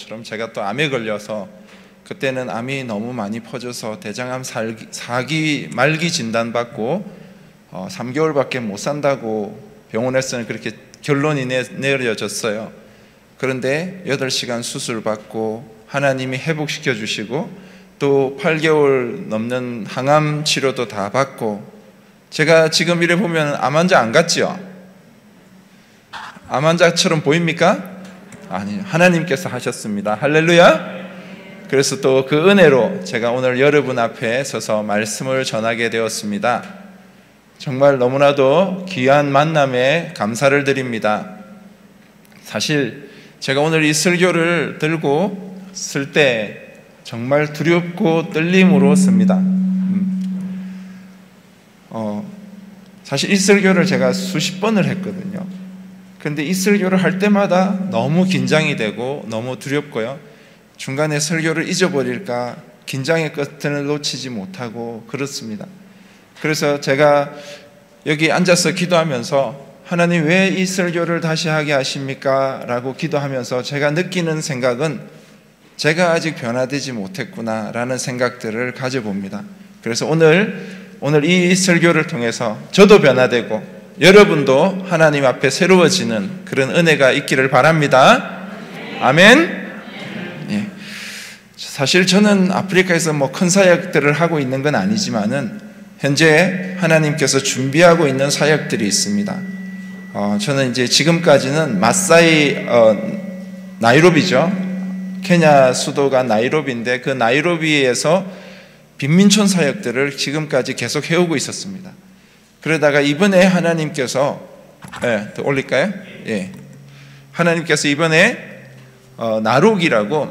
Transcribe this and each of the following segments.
것처럼 제가 또 암에 걸려서 그때는 암이 너무 많이 퍼져서 대장암 4기 말기 진단받고 3개월밖에 못 산다고 병원에서는 그렇게 결론이 내려졌어요. 그런데 8시간 수술받고 하나님이 회복시켜 주시고 또 8개월 넘는 항암 치료도 다 받고, 제가 지금 이래 보면 암 환자 안 같지요? 암 환자처럼 보입니까? 아니요, 하나님께서 하셨습니다. 할렐루야. 그래서 또 그 은혜로 제가 오늘 여러분 앞에 서서 말씀을 전하게 되었습니다. 정말 너무나도 귀한 만남에 감사를 드립니다. 사실 제가 오늘 이 설교를 들고 쓸 때 정말 두렵고 떨림으로 씁니다. 사실 이 설교를 제가 수십 번을 했거든요. 그런데 이 설교를 할 때마다 너무 긴장이 되고 너무 두렵고요, 중간에 설교를 잊어버릴까 긴장의 끝을 놓치지 못하고 그렇습니다. 그래서 제가 여기 앉아서 기도하면서 하나님 왜 이 설교를 다시 하게 하십니까? 라고 기도하면서 제가 느끼는 생각은 제가 아직 변화되지 못했구나 라는 생각들을 가져봅니다. 그래서 오늘 이 설교를 통해서 저도 변화되고 여러분도 하나님 앞에 새로워지는 그런 은혜가 있기를 바랍니다. 아멘. 예. 사실 저는 아프리카에서 큰 사역들을 하고 있는 건 아니지만은 현재 하나님께서 준비하고 있는 사역들이 있습니다. 저는 이제 지금까지는 마사이 나이로비죠. 케냐 수도가 나이로비인데 그 나이로비에서 빈민촌 사역들을 지금까지 계속 해오고 있었습니다. 그러다가 이번에 하나님께서 더 올릴까요? 예. 하나님께서 이번에 나룩이라고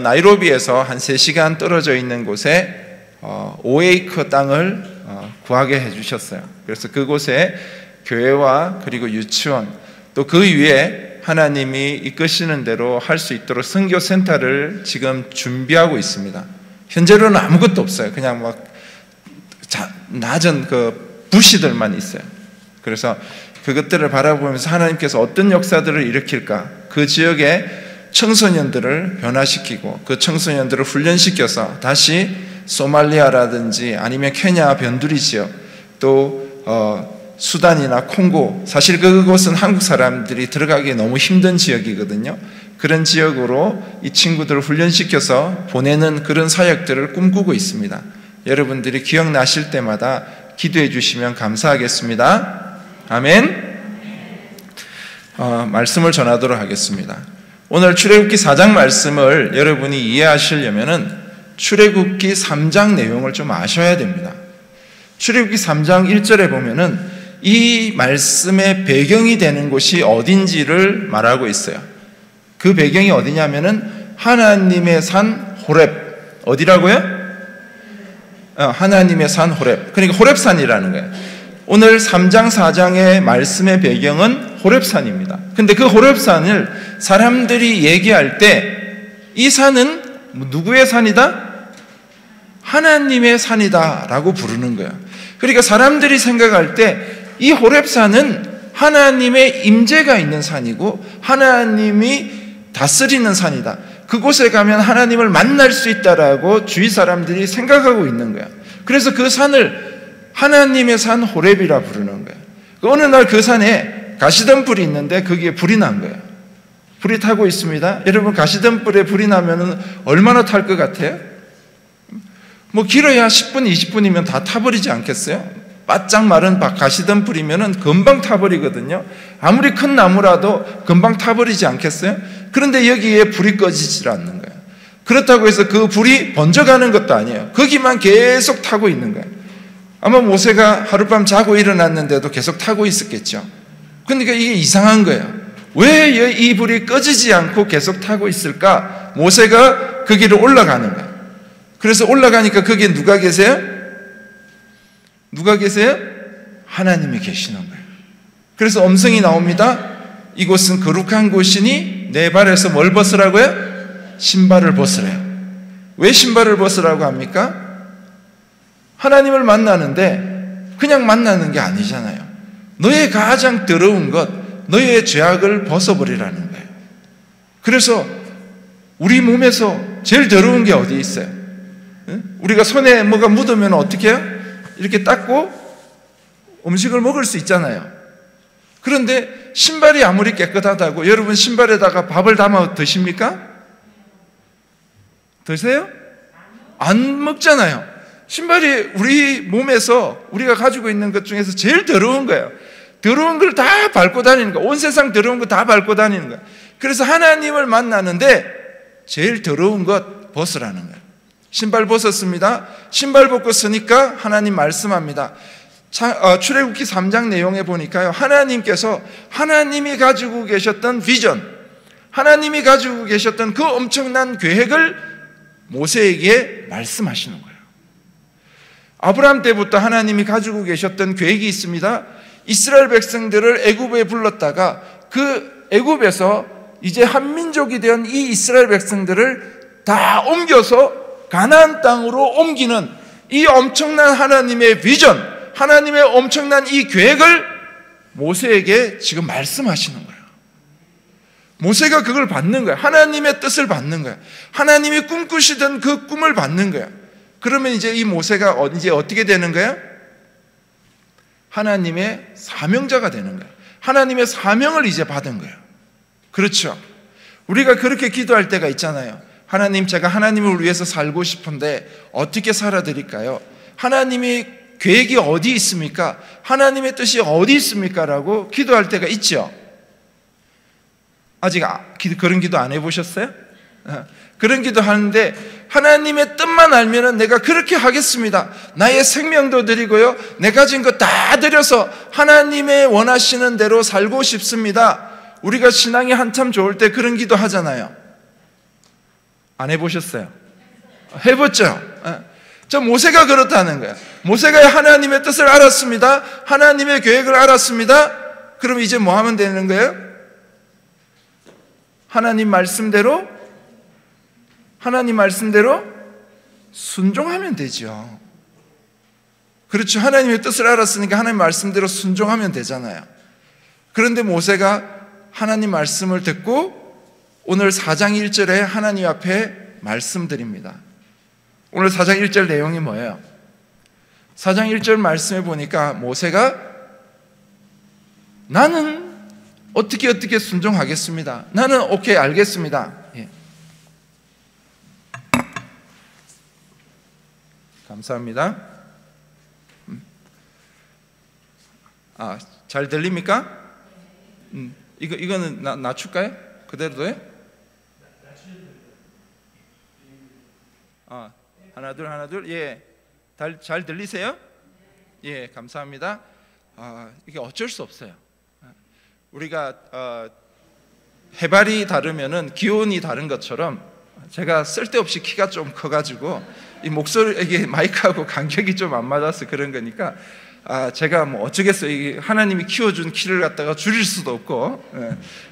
나이로비에서 한 3시간 떨어져 있는 곳에 5에이커 땅을 구하게 해주셨어요. 그래서 그곳에 교회와 그리고 유치원 또 그 위에 하나님이 이끄시는 대로 할 수 있도록 선교센터를 지금 준비하고 있습니다. 현재로는 아무것도 없어요. 그냥 막 낮은 그 부시들만 있어요. 그래서 그것들을 바라보면서 하나님께서 어떤 역사들을 일으킬까, 그 지역의 청소년들을 변화시키고 그 청소년들을 훈련시켜서 다시 소말리아라든지 아니면 케냐 변두리 지역 또 수단이나 콩고, 사실 그곳은 한국 사람들이 들어가기 너무 힘든 지역이거든요. 그런 지역으로 이 친구들을 훈련시켜서 보내는 그런 사역들을 꿈꾸고 있습니다. 여러분들이 기억나실 때마다 기도해 주시면 감사하겠습니다. 아멘. 말씀을 전하도록 하겠습니다. 오늘 출애굽기 4장 말씀을 여러분이 이해하시려면은 출애굽기 3장 내용을 좀 아셔야 됩니다. 출애굽기 3장 1절에 보면은 이 말씀의 배경이 되는 곳이 어딘지를 말하고 있어요. 그 배경이 어디냐면은 하나님의 산 호렙. 어디라고요? 하나님의 산 호렙. 그러니까 호렙산이라는 거예요. 오늘 3장 4장의 말씀의 배경은 호렙산입니다. 근데 그 호렙산을 사람들이 얘기할 때 이 산은 누구의 산이다? 하나님의 산이다 라고 부르는 거예요. 그러니까 사람들이 생각할 때 이 호렙산은 하나님의 임재가 있는 산이고 하나님이 다스리는 산이다. 그곳에 가면 하나님을 만날 수 있다라고 주위 사람들이 생각하고 있는 거야. 그래서 그 산을 하나님의 산 호렙이라 부르는 거야. 어느 날 그 산에 가시덤불이 있는데 거기에 불이 난 거예요. 불이 타고 있습니다. 여러분, 가시덤불에 불이 나면 얼마나 탈 것 같아요? 길어야 10분, 20분이면 다 타버리지 않겠어요? 바짝 마른 가시덤불이면 금방 타버리거든요. 아무리 큰 나무라도 금방 타버리지 않겠어요? 그런데 여기에 불이 꺼지질 않는 거예요. 그렇다고 해서 그 불이 번져가는 것도 아니에요. 거기만 계속 타고 있는 거예요. 아마 모세가 하룻밤 자고 일어났는데도 계속 타고 있었겠죠. 그러니까 이게 이상한 거예요. 왜 이 불이 꺼지지 않고 계속 타고 있을까? 모세가 거기를 올라가는 거예요. 그래서 올라가니까 거기에 누가 계세요? 누가 계세요? 하나님이 계시는 거예요. 그래서 음성이 나옵니다. 이곳은 거룩한 곳이니 내 발에서 뭘 벗으라고요? 신발을 벗으래요. 왜 신발을 벗으라고 합니까? 하나님을 만나는데 그냥 만나는 게 아니잖아요. 너의 가장 더러운 것, 너의 죄악을 벗어버리라는 거예요. 그래서 우리 몸에서 제일 더러운 게 어디 있어요? 우리가 손에 뭐가 묻으면 어떻게 해요? 이렇게 닦고 음식을 먹을 수 있잖아요. 그런데 신발이 아무리 깨끗하다고 여러분 신발에다가 밥을 담아 드십니까? 드세요? 안 먹잖아요. 신발이 우리 몸에서 우리가 가지고 있는 것 중에서 제일 더러운 거예요. 더러운 걸 다 밟고 다니는 거예요. 온 세상 더러운 거 다 밟고 다니는 거예요. 그래서 하나님을 만나는데 제일 더러운 것 벗으라는 거예요. 신발 벗었습니다. 신발 벗고 쓰니까 하나님 말씀합니다. 출애굽기 3장 내용에 보니까요, 하나님께서 하나님이 가지고 계셨던 비전, 하나님이 가지고 계셨던 그 엄청난 계획을 모세에게 말씀하시는 거예요. 아브라함 때부터 하나님이 가지고 계셨던 계획이 있습니다. 이스라엘 백성들을 애굽에 불렀다가 그 애굽에서 이제 한민족이 된 이 이스라엘 백성들을 다 옮겨서 가나안 땅으로 옮기는 이 엄청난 하나님의 비전, 하나님의 엄청난 이 계획을 모세에게 지금 말씀하시는 거예요. 모세가 그걸 받는 거예요. 하나님의 뜻을 받는 거예요. 하나님이 꿈꾸시던 그 꿈을 받는 거예요. 그러면 이제 이 모세가 이제 어떻게 되는 거예요? 하나님의 사명자가 되는 거예요. 하나님의 사명을 이제 받은 거예요. 그렇죠? 우리가 그렇게 기도할 때가 있잖아요. 하나님, 제가 하나님을 위해서 살고 싶은데 어떻게 살아드릴까요? 하나님이 계획이 어디 있습니까? 하나님의 뜻이 어디 있습니까? 라고 기도할 때가 있죠. 아직 그런 기도 안 해보셨어요? 그런 기도 하는데 하나님의 뜻만 알면 내가 그렇게 하겠습니다. 나의 생명도 드리고요, 내 가진 거 다 드려서 하나님의 원하시는 대로 살고 싶습니다. 우리가 신앙이 한참 좋을 때 그런 기도 하잖아요. 안 해보셨어요? 해봤죠? 저 모세가 그렇다는 거예요. 모세가 하나님의 뜻을 알았습니다. 하나님의 계획을 알았습니다. 그럼 이제 뭐 하면 되는 거예요? 하나님 말씀대로 순종하면 되죠. 그렇죠. 하나님의 뜻을 알았으니까 하나님 말씀대로 순종하면 되잖아요. 그런데 모세가 하나님 말씀을 듣고 오늘 4장 1절에 하나님 앞에 말씀드립니다. 오늘 4장 1절 내용이 뭐예요? 4장 1절 말씀에 보니까 모세가 나는 어떻게 순종하겠습니다. 나는 오케이, 알겠습니다. 예. 감사합니다. 잘 들립니까? 이거는 낮출까요? 그대로 돼? 하나 둘. 예. 잘 들리세요? 예, 감사합니다. 이게 어쩔 수 없어요. 우리가 해발이 다르면은 기온이 다른 것처럼 제가 쓸데없이 키가 좀 커가지고 이 목소리, 이게 마이크하고 간격이 좀 안 맞아서 그런 거니까 제가 뭐 어쩌겠어요. 하나님이 키워준 키를 갖다가 줄일 수도 없고,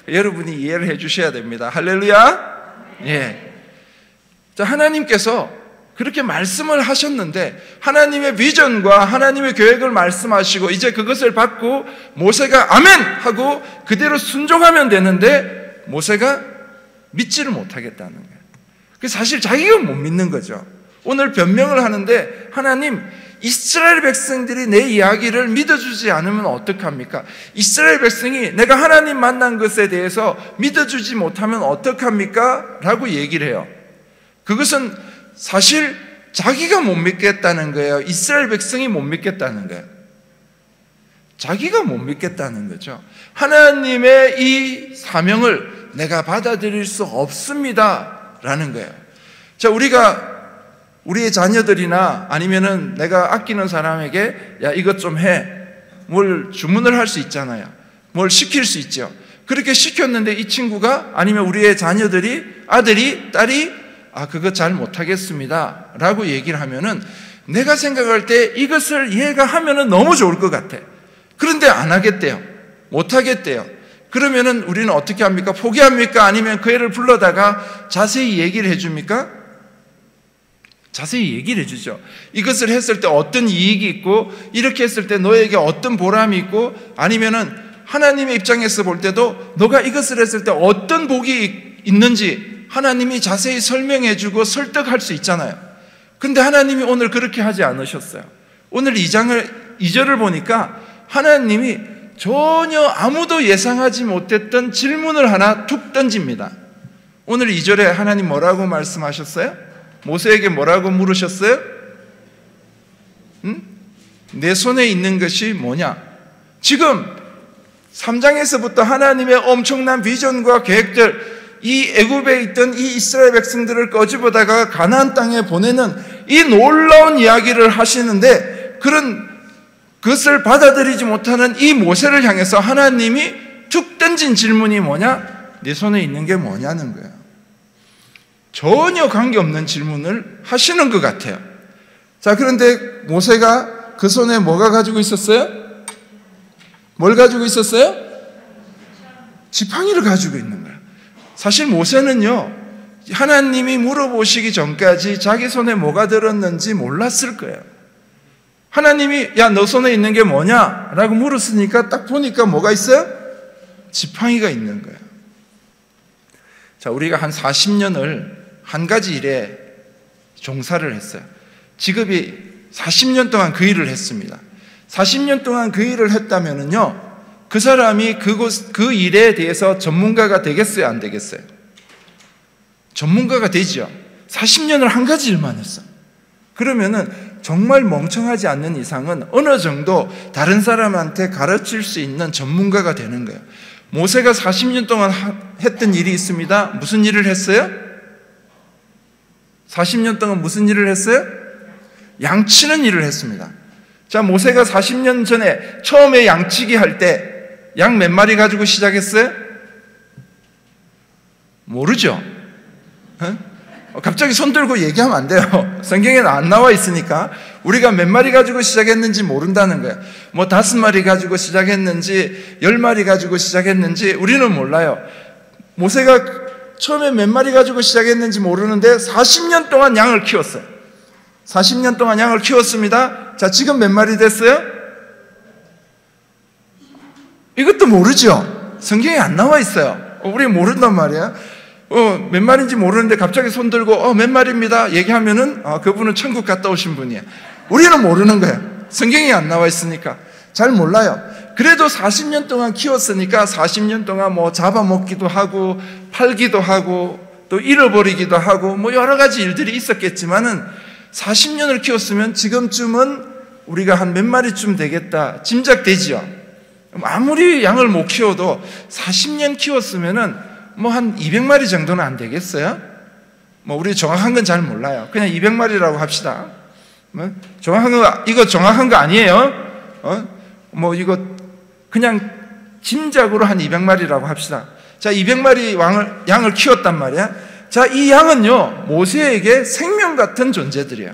여러분이 이해를 해주셔야 됩니다. 할렐루야. 예. 자, 하나님께서 그렇게 말씀을 하셨는데 하나님의 비전과 하나님의 계획을 말씀하시고 이제 그것을 받고 모세가 아멘 하고 그대로 순종하면 되는데 모세가 믿지를 못하겠다는 거예요. 사실 자기가 못 믿는 거죠. 오늘 변명을 하는데 하나님, 이스라엘 백성들이 내 이야기를 믿어주지 않으면 어떡합니까? 이스라엘 백성이 내가 하나님 만난 것에 대해서 믿어주지 못하면 어떡합니까? 라고 얘기를 해요. 그것은 사실 자기가 못 믿겠다는 거예요. 이스라엘 백성이 못 믿겠다는 거예요. 자기가 못 믿겠다는 거죠. 하나님의 이 사명을 내가 받아들일 수 없습니다 라는 거예요. 자, 우리의 자녀들이나 아니면은 내가 아끼는 사람에게 야, 이것 좀 해, 뭘 주문을 할 수 있잖아요. 뭘 시킬 수 있죠. 그렇게 시켰는데 이 친구가 아니면 우리의 자녀들이, 아들이, 딸이 그거 잘 못하겠습니다 라고 얘기를 하면은 내가 생각할 때 이것을 얘가 하면은 너무 좋을 것 같아. 그런데 안 하겠대요. 못하겠대요. 그러면은 우리는 어떻게 합니까? 포기합니까? 아니면 그 애를 불러다가 자세히 얘기를 해줍니까? 자세히 얘기를 해주죠. 이것을 했을 때 어떤 이익이 있고 이렇게 했을 때 너에게 어떤 보람이 있고 아니면은 하나님의 입장에서 볼 때도 너가 이것을 했을 때 어떤 복이 있는지 하나님이 자세히 설명해주고 설득할 수 있잖아요. 근데 하나님이 오늘 그렇게 하지 않으셨어요. 오늘 2절을 보니까 하나님이 전혀 아무도 예상하지 못했던 질문을 하나 툭 던집니다. 오늘 2절에 하나님 뭐라고 말씀하셨어요? 모세에게 뭐라고 물으셨어요? 내 손에 있는 것이 뭐냐? 지금 3장에서부터 하나님의 엄청난 비전과 계획들, 이 애굽에 있던 이 이스라엘 백성들을 꺼집어다가 가나안 땅에 보내는 이 놀라운 이야기를 하시는데, 그것을 받아들이지 못하는 이 모세를 향해서 하나님이 툭 던진 질문이 뭐냐? 내 손에 있는 게 뭐냐는 거예요. 전혀 관계없는 질문을 하시는 것 같아요. 자, 그런데 모세가 그 손에 뭐가 가지고 있었어요? 뭘 가지고 있었어요? 지팡이를 가지고 있는 거예요. 사실 모세는요, 하나님이 물어보시기 전까지 자기 손에 뭐가 들었는지 몰랐을 거예요. 하나님이 야, 너 손에 있는 게 뭐냐? 라고 물었으니까 딱 보니까 뭐가 있어요? 지팡이가 있는 거예요. 자, 우리가 한 40년을 한 가지 일에 종사를 했어요. 직업이 40년 동안 그 일을 했습니다. 40년 동안 그 일을 했다면은요, 그 사람이 그 일에 대해서 전문가가 되겠어요, 안 되겠어요? 전문가가 되죠. 40년을 한 가지 일만 했어. 그러면은 정말 멍청하지 않는 이상은 어느 정도 다른 사람한테 가르칠 수 있는 전문가가 되는 거예요. 모세가 40년 동안 했던 일이 있습니다. 무슨 일을 했어요? 40년 동안 무슨 일을 했어요? 양치는 일을 했습니다. 자, 모세가 40년 전에 처음에 양치기 할 때 양 몇 마리 가지고 시작했어요? 모르죠? 갑자기 손 들고 얘기하면 안 돼요. 성경에는 안 나와 있으니까. 우리가 몇 마리 가지고 시작했는지 모른다는 거예요. 뭐 5마리 가지고 시작했는지 10마리 가지고 시작했는지 우리는 몰라요. 모세가 처음에 몇 마리 가지고 시작했는지 모르는데 40년 동안 양을 키웠어요. 40년 동안 양을 키웠습니다. 자, 지금 몇 마리 됐어요? 이것도 모르죠. 성경에 안 나와 있어요. 우리 모른단 말이야. 몇 마리인지 모르는데 갑자기 손 들고 몇 마리입니다 얘기하면은 그분은 천국 갔다 오신 분이에요. 우리는 모르는 거예요. 성경이 안 나와 있으니까 잘 몰라요. 그래도 40년 동안 키웠으니까 40년 동안 뭐 잡아먹기도 하고 팔기도 하고 또 잃어버리기도 하고 뭐 여러 가지 일들이 있었겠지만은 40년을 키웠으면 지금쯤은 우리가 한 몇 마리쯤 되겠다 짐작되지요. 아무리 양을 못 키워도 40년 키웠으면은 뭐 한 200마리 정도는 안 되겠어요? 뭐 우리 정확한 건 잘 몰라요. 그냥 200마리라고 합시다. 뭐 정확한 거, 이거 정확한 거 아니에요? 뭐 이거 그냥 짐작으로 한 200마리라고 합시다. 자, 200마리 양을 키웠단 말이야. 자, 이 양은요, 모세에게 생명 같은 존재들이에요.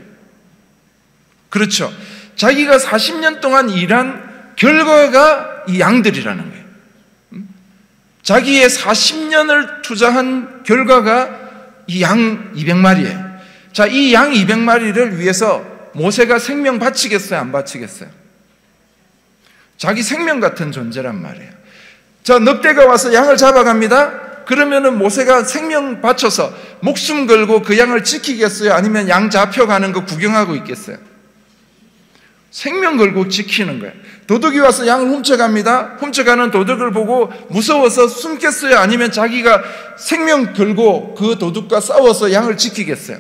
그렇죠. 자기가 40년 동안 일한 결과가 이 양들이라는 거예요. 자기의 40년을 투자한 결과가 이 양 200마리예요. 자, 이 양 200마리를 위해서 모세가 생명 바치겠어요? 안 바치겠어요? 자기 생명 같은 존재란 말이에요. 자, 늑대가 와서 양을 잡아갑니다. 그러면은 모세가 생명 바쳐서 목숨 걸고 그 양을 지키겠어요? 아니면 양 잡혀가는 거 구경하고 있겠어요? 생명 걸고 지키는 거예요. 도둑이 와서 양을 훔쳐갑니다. 훔쳐가는 도둑을 보고 무서워서 숨겠어요? 아니면 자기가 생명 걸고 그 도둑과 싸워서 양을 지키겠어요?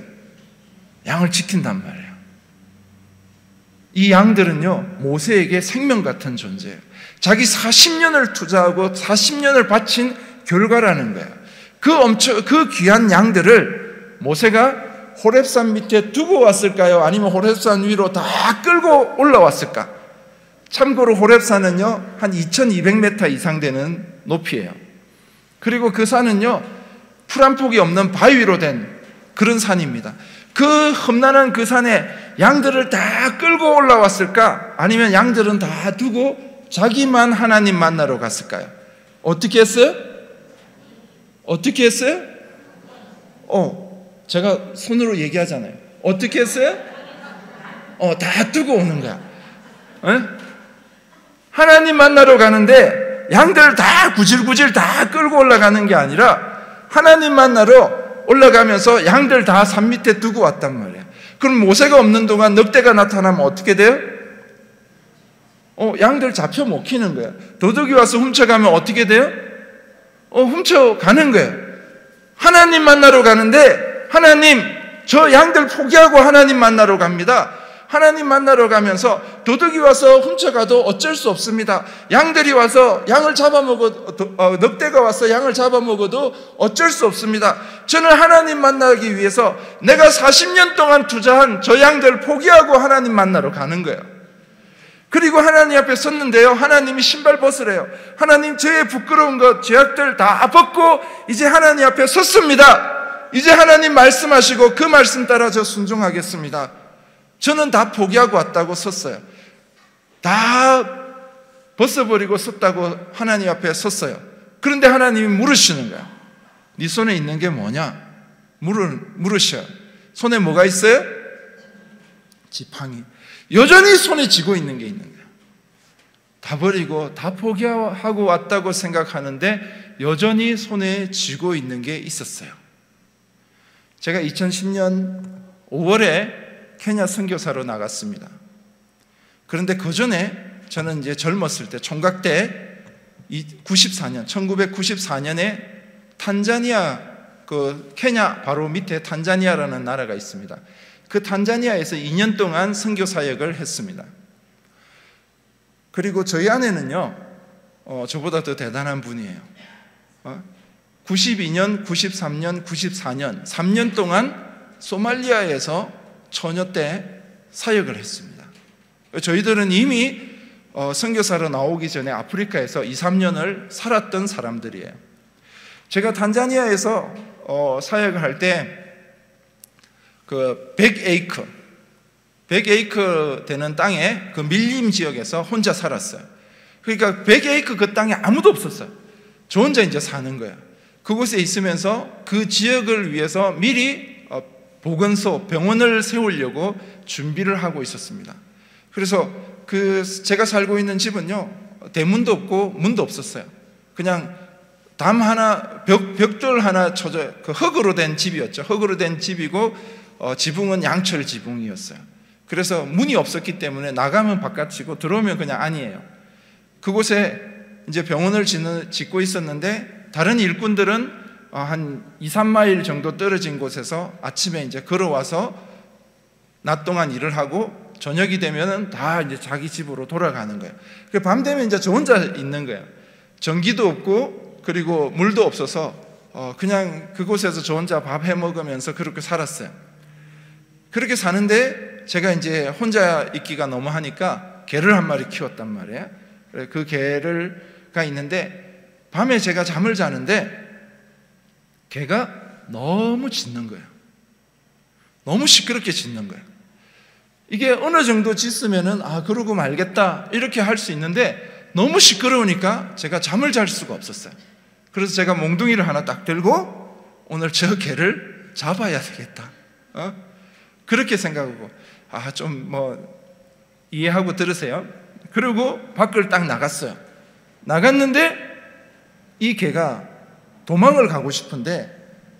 양을 지킨단 말이에요. 이 양들은요, 모세에게 생명 같은 존재예요. 자기 40년을 투자하고 40년을 바친 결과라는 거예요. 그 귀한 양들을 모세가 호렙산 밑에 두고 왔을까요? 아니면 호렙산 위로 다 끌고 올라왔을까? 참고로 호렙산은요, 한 2200m 이상 되는 높이에요. 그리고 그 산은요, 풀 한 폭이 없는 바위로 된 그런 산입니다. 그 험난한 그 산에 양들을 다 끌고 올라왔을까? 아니면 양들은 다 두고 자기만 하나님 만나러 갔을까요? 어떻게 했어요? 어떻게 했어요? 제가 손으로 얘기하잖아요. 어떻게 했어요? 다 두고 오는 거야. 하나님 만나러 가는데 양들 다 구질구질 다 끌고 올라가는 게 아니라 하나님 만나러 올라가면서 양들 다 산 밑에 두고 왔단 말이에요. 그럼 모세가 없는 동안 늑대가 나타나면 어떻게 돼요? 양들 잡혀 먹히는 거예요. 도둑이 와서 훔쳐가면 어떻게 돼요? 훔쳐가는 거예요. 하나님 만나러 가는데, 하나님, 저 양들 포기하고 하나님 만나러 갑니다. 하나님 만나러 가면서 도둑이 와서 훔쳐가도 어쩔 수 없습니다. 양들이 와서 양을 잡아먹어도, 늑대가 와서 양을 잡아먹어도 어쩔 수 없습니다. 저는 하나님 만나기 위해서 내가 40년 동안 투자한 저 양들 포기하고 하나님 만나러 가는 거예요. 그리고 하나님 앞에 섰는데요, 하나님이 신발 벗으래요. 하나님, 저의 부끄러운 것, 죄악들 다 벗고 이제 하나님 앞에 섰습니다. 이제 하나님 말씀하시고 그 말씀 따라 저 순종하겠습니다. 저는 다 포기하고 왔다고 섰어요. 다 벗어버리고 섰다고 하나님 앞에 섰어요. 그런데 하나님이 물으시는 거야. 네 손에 있는 게 뭐냐? 물으셔요. 손에 뭐가 있어요? 지팡이. 여전히 손에 쥐고 있는 게 있는 거예요. 다 버리고 다 포기하고 왔다고 생각하는데 여전히 손에 쥐고 있는 게 있었어요. 제가 2010년 5월에 케냐 선교사로 나갔습니다. 그런데 그 전에 저는 이제 젊었을 때, 총각 때 1994년에 탄자니아, 그 케냐 바로 밑에 탄자니아라는 나라가 있습니다. 그 탄자니아에서 2년 동안 선교 사역을 했습니다. 그리고 저희 아내는요, 저보다 더 대단한 분이에요. 92년, 93년, 94년 3년 동안 소말리아에서 처녀 때 사역을 했습니다. 저희들은 이미 선교사로 나오기 전에 아프리카에서 2, 3년을 살았던 사람들이에요. 제가 탄자니아에서 사역을 할 때 그 100에이커 되는 땅에 그 밀림 지역에서 혼자 살았어요. 그러니까 100에이커 그 땅에 아무도 없었어요. 저 혼자 이제 사는 거예요. 그곳에 있으면서 그 지역을 위해서 미리 보건소, 병원을 세우려고 준비를 하고 있었습니다. 그래서 제가 살고 있는 집은요, 대문도 없고 문도 없었어요. 그냥 담 하나, 벽돌 하나 쳐져, 그 흙으로 된 집이었죠. 흙으로 된 집이고, 지붕은 양철 지붕이었어요. 그래서 문이 없었기 때문에 나가면 바깥이고 들어오면 그냥 안이에요. 그곳에 이제 병원을 짓고 있었는데, 다른 일꾼들은 한 2, 3마일 정도 떨어진 곳에서 아침에 이제 걸어와서 낮 동안 일을 하고 저녁이 되면은 다 이제 자기 집으로 돌아가는 거예요. 밤 되면 이제 저 혼자 있는 거예요. 전기도 없고 그리고 물도 없어서 그냥 그곳에서 저 혼자 밥 해 먹으면서 그렇게 살았어요. 그렇게 사는데 제가 이제 혼자 있기가 너무 하니까 개를 한 마리 키웠단 말이에요. 그 개가 있는데 밤에 제가 잠을 자는데 개가 너무 짖는 거예요. 너무 시끄럽게 짖는 거예요. 이게 어느 정도 짖으면은 그러고 말겠다 이렇게 할 수 있는데 너무 시끄러우니까 제가 잠을 잘 수가 없었어요. 그래서 제가 몽둥이를 하나 딱 들고 오늘 저 개를 잡아야 되겠다. 그렇게 생각하고 좀 이해하고 들으세요. 그리고 밖을 딱 나갔어요. 나갔는데 이 개가 도망을 가고 싶은데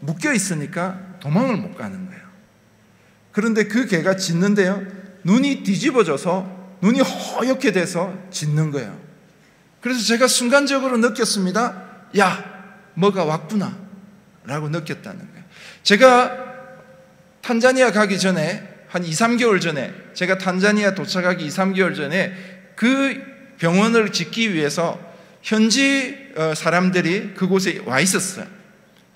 묶여 있으니까 도망을 못 가는 거예요. 그런데 그 개가 짖는데요, 눈이 뒤집어져서 눈이 허옇게 돼서 짖는 거예요. 그래서 제가 순간적으로 느꼈습니다. 야, 뭐가 왔구나 라고 느꼈다는 거예요. 제가 탄자니아 가기 전에 한 2, 3개월 전에, 제가 탄자니아 도착하기 2, 3개월 전에 그 병원을 짓기 위해서 현지 사람들이 그곳에 와 있었어요.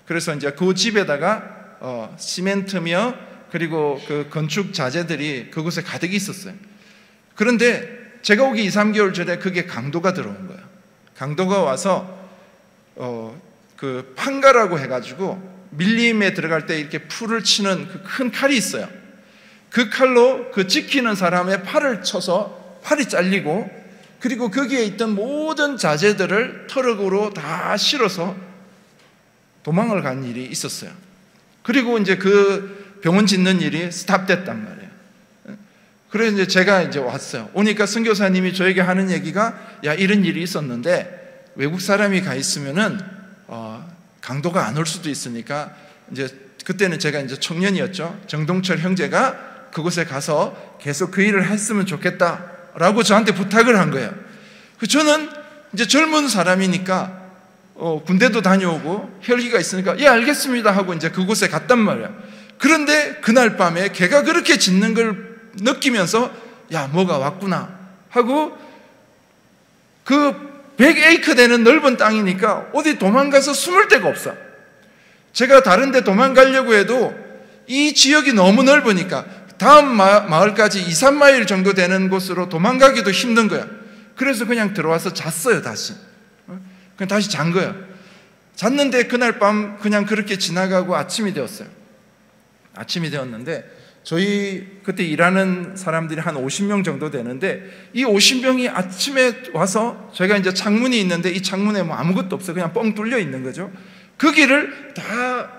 그래서 이제 그 집에다가 시멘트며 그리고 그 건축 자재들이 그곳에 가득 있었어요. 그런데 제가 오기 2, 3개월 전에 그게 강도가 들어온 거예요. 강도가 와서 그 판가라고 해가지고 밀림에 들어갈 때 이렇게 풀을 치는 그 큰 칼이 있어요. 그 칼로 그 지키는 사람의 팔을 쳐서 팔이 잘리고, 그리고 거기에 있던 모든 자재들을 트럭으로 다 실어서 도망을 간 일이 있었어요. 그리고 이제 그 병원 짓는 일이 스탑됐단 말이에요. 그래서 이제 제가 이제 왔어요. 오니까 선교사님이 저에게 하는 얘기가, 야, 이런 일이 있었는데 외국 사람이 가 있으면은 강도가 안 올 수도 있으니까 이제 그때는 제가 이제 청년이었죠. 정동철 형제가 그곳에 가서 계속 그 일을 했으면 좋겠다라고 저한테 부탁을 한 거예요. 저는 이제 젊은 사람이니까 군대도 다녀오고 혈기가 있으니까 예 알겠습니다 하고 이제 그곳에 갔단 말이에요. 그런데 그날 밤에 개가 그렇게 짖는 걸 느끼면서 야 뭐가 왔구나 하고 그 100에이커 되는 넓은 땅이니까 어디 도망가서 숨을 데가 없어. 제가 다른 데 도망가려고 해도 이 지역이 너무 넓으니까 다음 마을까지 2, 3마일 정도 되는 곳으로 도망가기도 힘든 거야. 그래서 그냥 들어와서 잤어요. 다시 그냥 다시 잔 거예요. 잤는데 그날 밤 그냥 그렇게 지나가고 아침이 되었어요. 아침이 되었는데 저희 그때 일하는 사람들이 한 50명 정도 되는데 이 50명이 아침에 와서 저희가 이제 창문이 있는데 이 창문에 뭐 아무것도 없어요. 그냥 뻥 뚫려 있는 거죠. 그 길을 다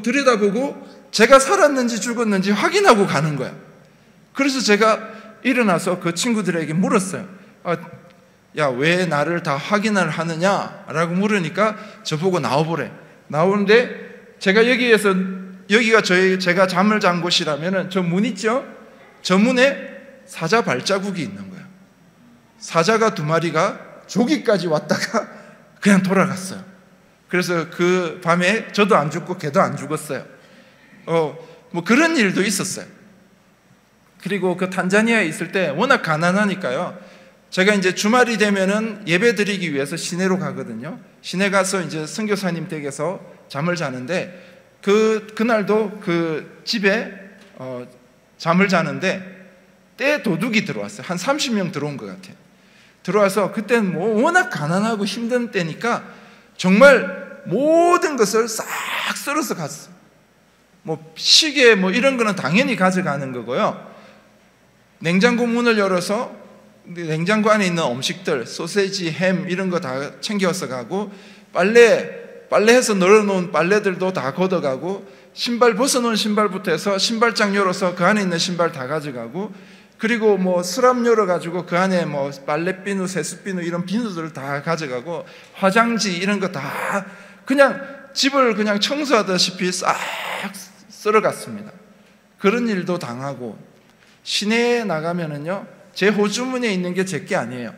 들여다보고 제가 살았는지 죽었는지 확인하고 가는 거야. 그래서 제가 일어나서 그 친구들에게 물었어요. 야, 왜 나를 다 확인을 하느냐라고 물으니까 저보고 나와보래. 나오는데 제가 여기가 제가 잠을 잔 곳이라면은 저 문 있죠? 저 문에 사자 발자국이 있는 거예요. 사자가 2마리가 저기까지 왔다가 그냥 돌아갔어요. 그래서 그 밤에 저도 안 죽고 걔도 안 죽었어요. 뭐 그런 일도 있었어요. 그리고 그 탄자니아에 있을 때 워낙 가난하니까요. 제가 이제 주말이 되면은 예배 드리기 위해서 시내로 가거든요. 시내 가서 이제 선교사님 댁에서 잠을 자는데 그날도 그 집에 잠을 자는데 때 도둑이 들어왔어요. 한 30명 들어온 것 같아요. 들어와서 그때는 뭐 워낙 가난하고 힘든 때니까 정말 모든 것을 싹 썰어서 갔어요. 뭐 시계 뭐 이런 거는 당연히 가져가는 거고요. 냉장고 문을 열어서 냉장고 안에 있는 음식들, 소세지, 햄 이런 거 다 챙겨서 가고 빨래해서 널어놓은 빨래들도 다 걷어가고 신발 벗어놓은 신발부터 해서 신발장 열어서 그 안에 있는 신발 다 가져가고 그리고 뭐 수납 열어가지고 그 안에 뭐 빨래비누, 세수비누 이런 비누들을 다 가져가고 화장지 이런 거 다 그냥 집을 그냥 청소하다시피 싹 썰어갔습니다. 그런 일도 당하고 시내에 나가면은요 제 호주머니에 있는 게 제 게 아니에요.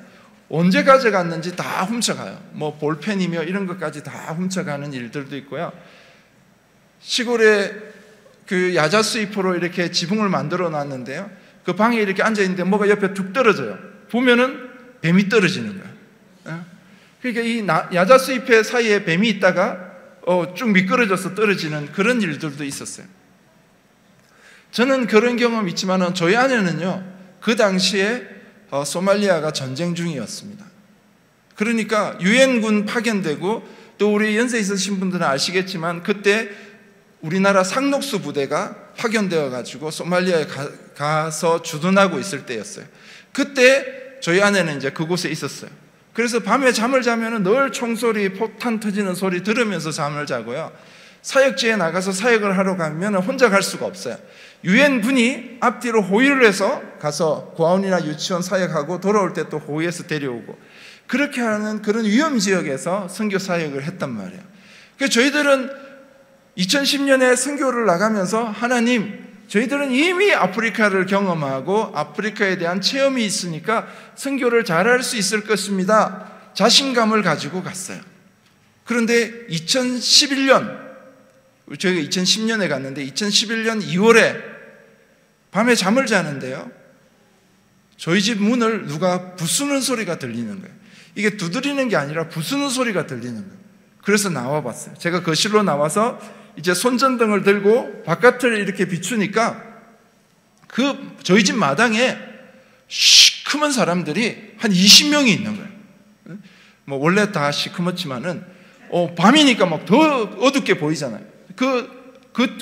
언제 가져갔는지 다 훔쳐가요. 뭐 볼펜이며 이런 것까지 다 훔쳐가는 일들도 있고요. 시골에 그 야자 수입으로 이렇게 지붕을 만들어 놨는데요. 그 방에 이렇게 앉아 있는데 뭐가 옆에 툭 떨어져요. 보면은 뱀이 떨어지는 거예요. 그러니까 이 야자 수입회 사이에 뱀이 있다가 쭉 미끄러져서 떨어지는 그런 일들도 있었어요. 저는 그런 경험 있지만은 저희 아내는요. 그 당시에 소말리아가 전쟁 중이었습니다. 그러니까 유엔군 파견되고 또 우리 연세 있으신 분들은 아시겠지만 그때 우리나라 상록수 부대가 파견되어 가지고 소말리아에 가서 주둔하고 있을 때였어요. 그때 저희 아내는 이제 그곳에 있었어요. 그래서 밤에 잠을 자면은 늘 총소리, 폭탄 터지는 소리 들으면서 잠을 자고요. 사역지에 나가서 사역을 하러 가면 혼자 갈 수가 없어요. 유엔군이 앞뒤로 호위를 해서 가서 고아원이나 유치원 사역하고 돌아올 때 또 호위해서 데려오고 그렇게 하는 그런 위험 지역에서 선교 사역을 했단 말이에요. 그래서 저희들은 2010년에 선교를 나가면서 하나님, 저희들은 이미 아프리카를 경험하고 아프리카에 대한 체험이 있으니까 선교를 잘할 수 있을 것입니다. 자신감을 가지고 갔어요. 그런데 2011년 저희가 2010년에 갔는데 2011년 2월에 밤에 잠을 자는데요. 저희 집 문을 누가 부수는 소리가 들리는 거예요. 이게 두드리는 게 아니라 부수는 소리가 들리는 거예요. 그래서 나와봤어요. 제가 거실로 나와서 이제 손전등을 들고 바깥을 이렇게 비추니까 저희 집 마당에 시커먼 사람들이 한 20명이 있는 거예요. 뭐 원래 다 시커멓지만은 밤이니까 막 더 어둡게 보이잖아요.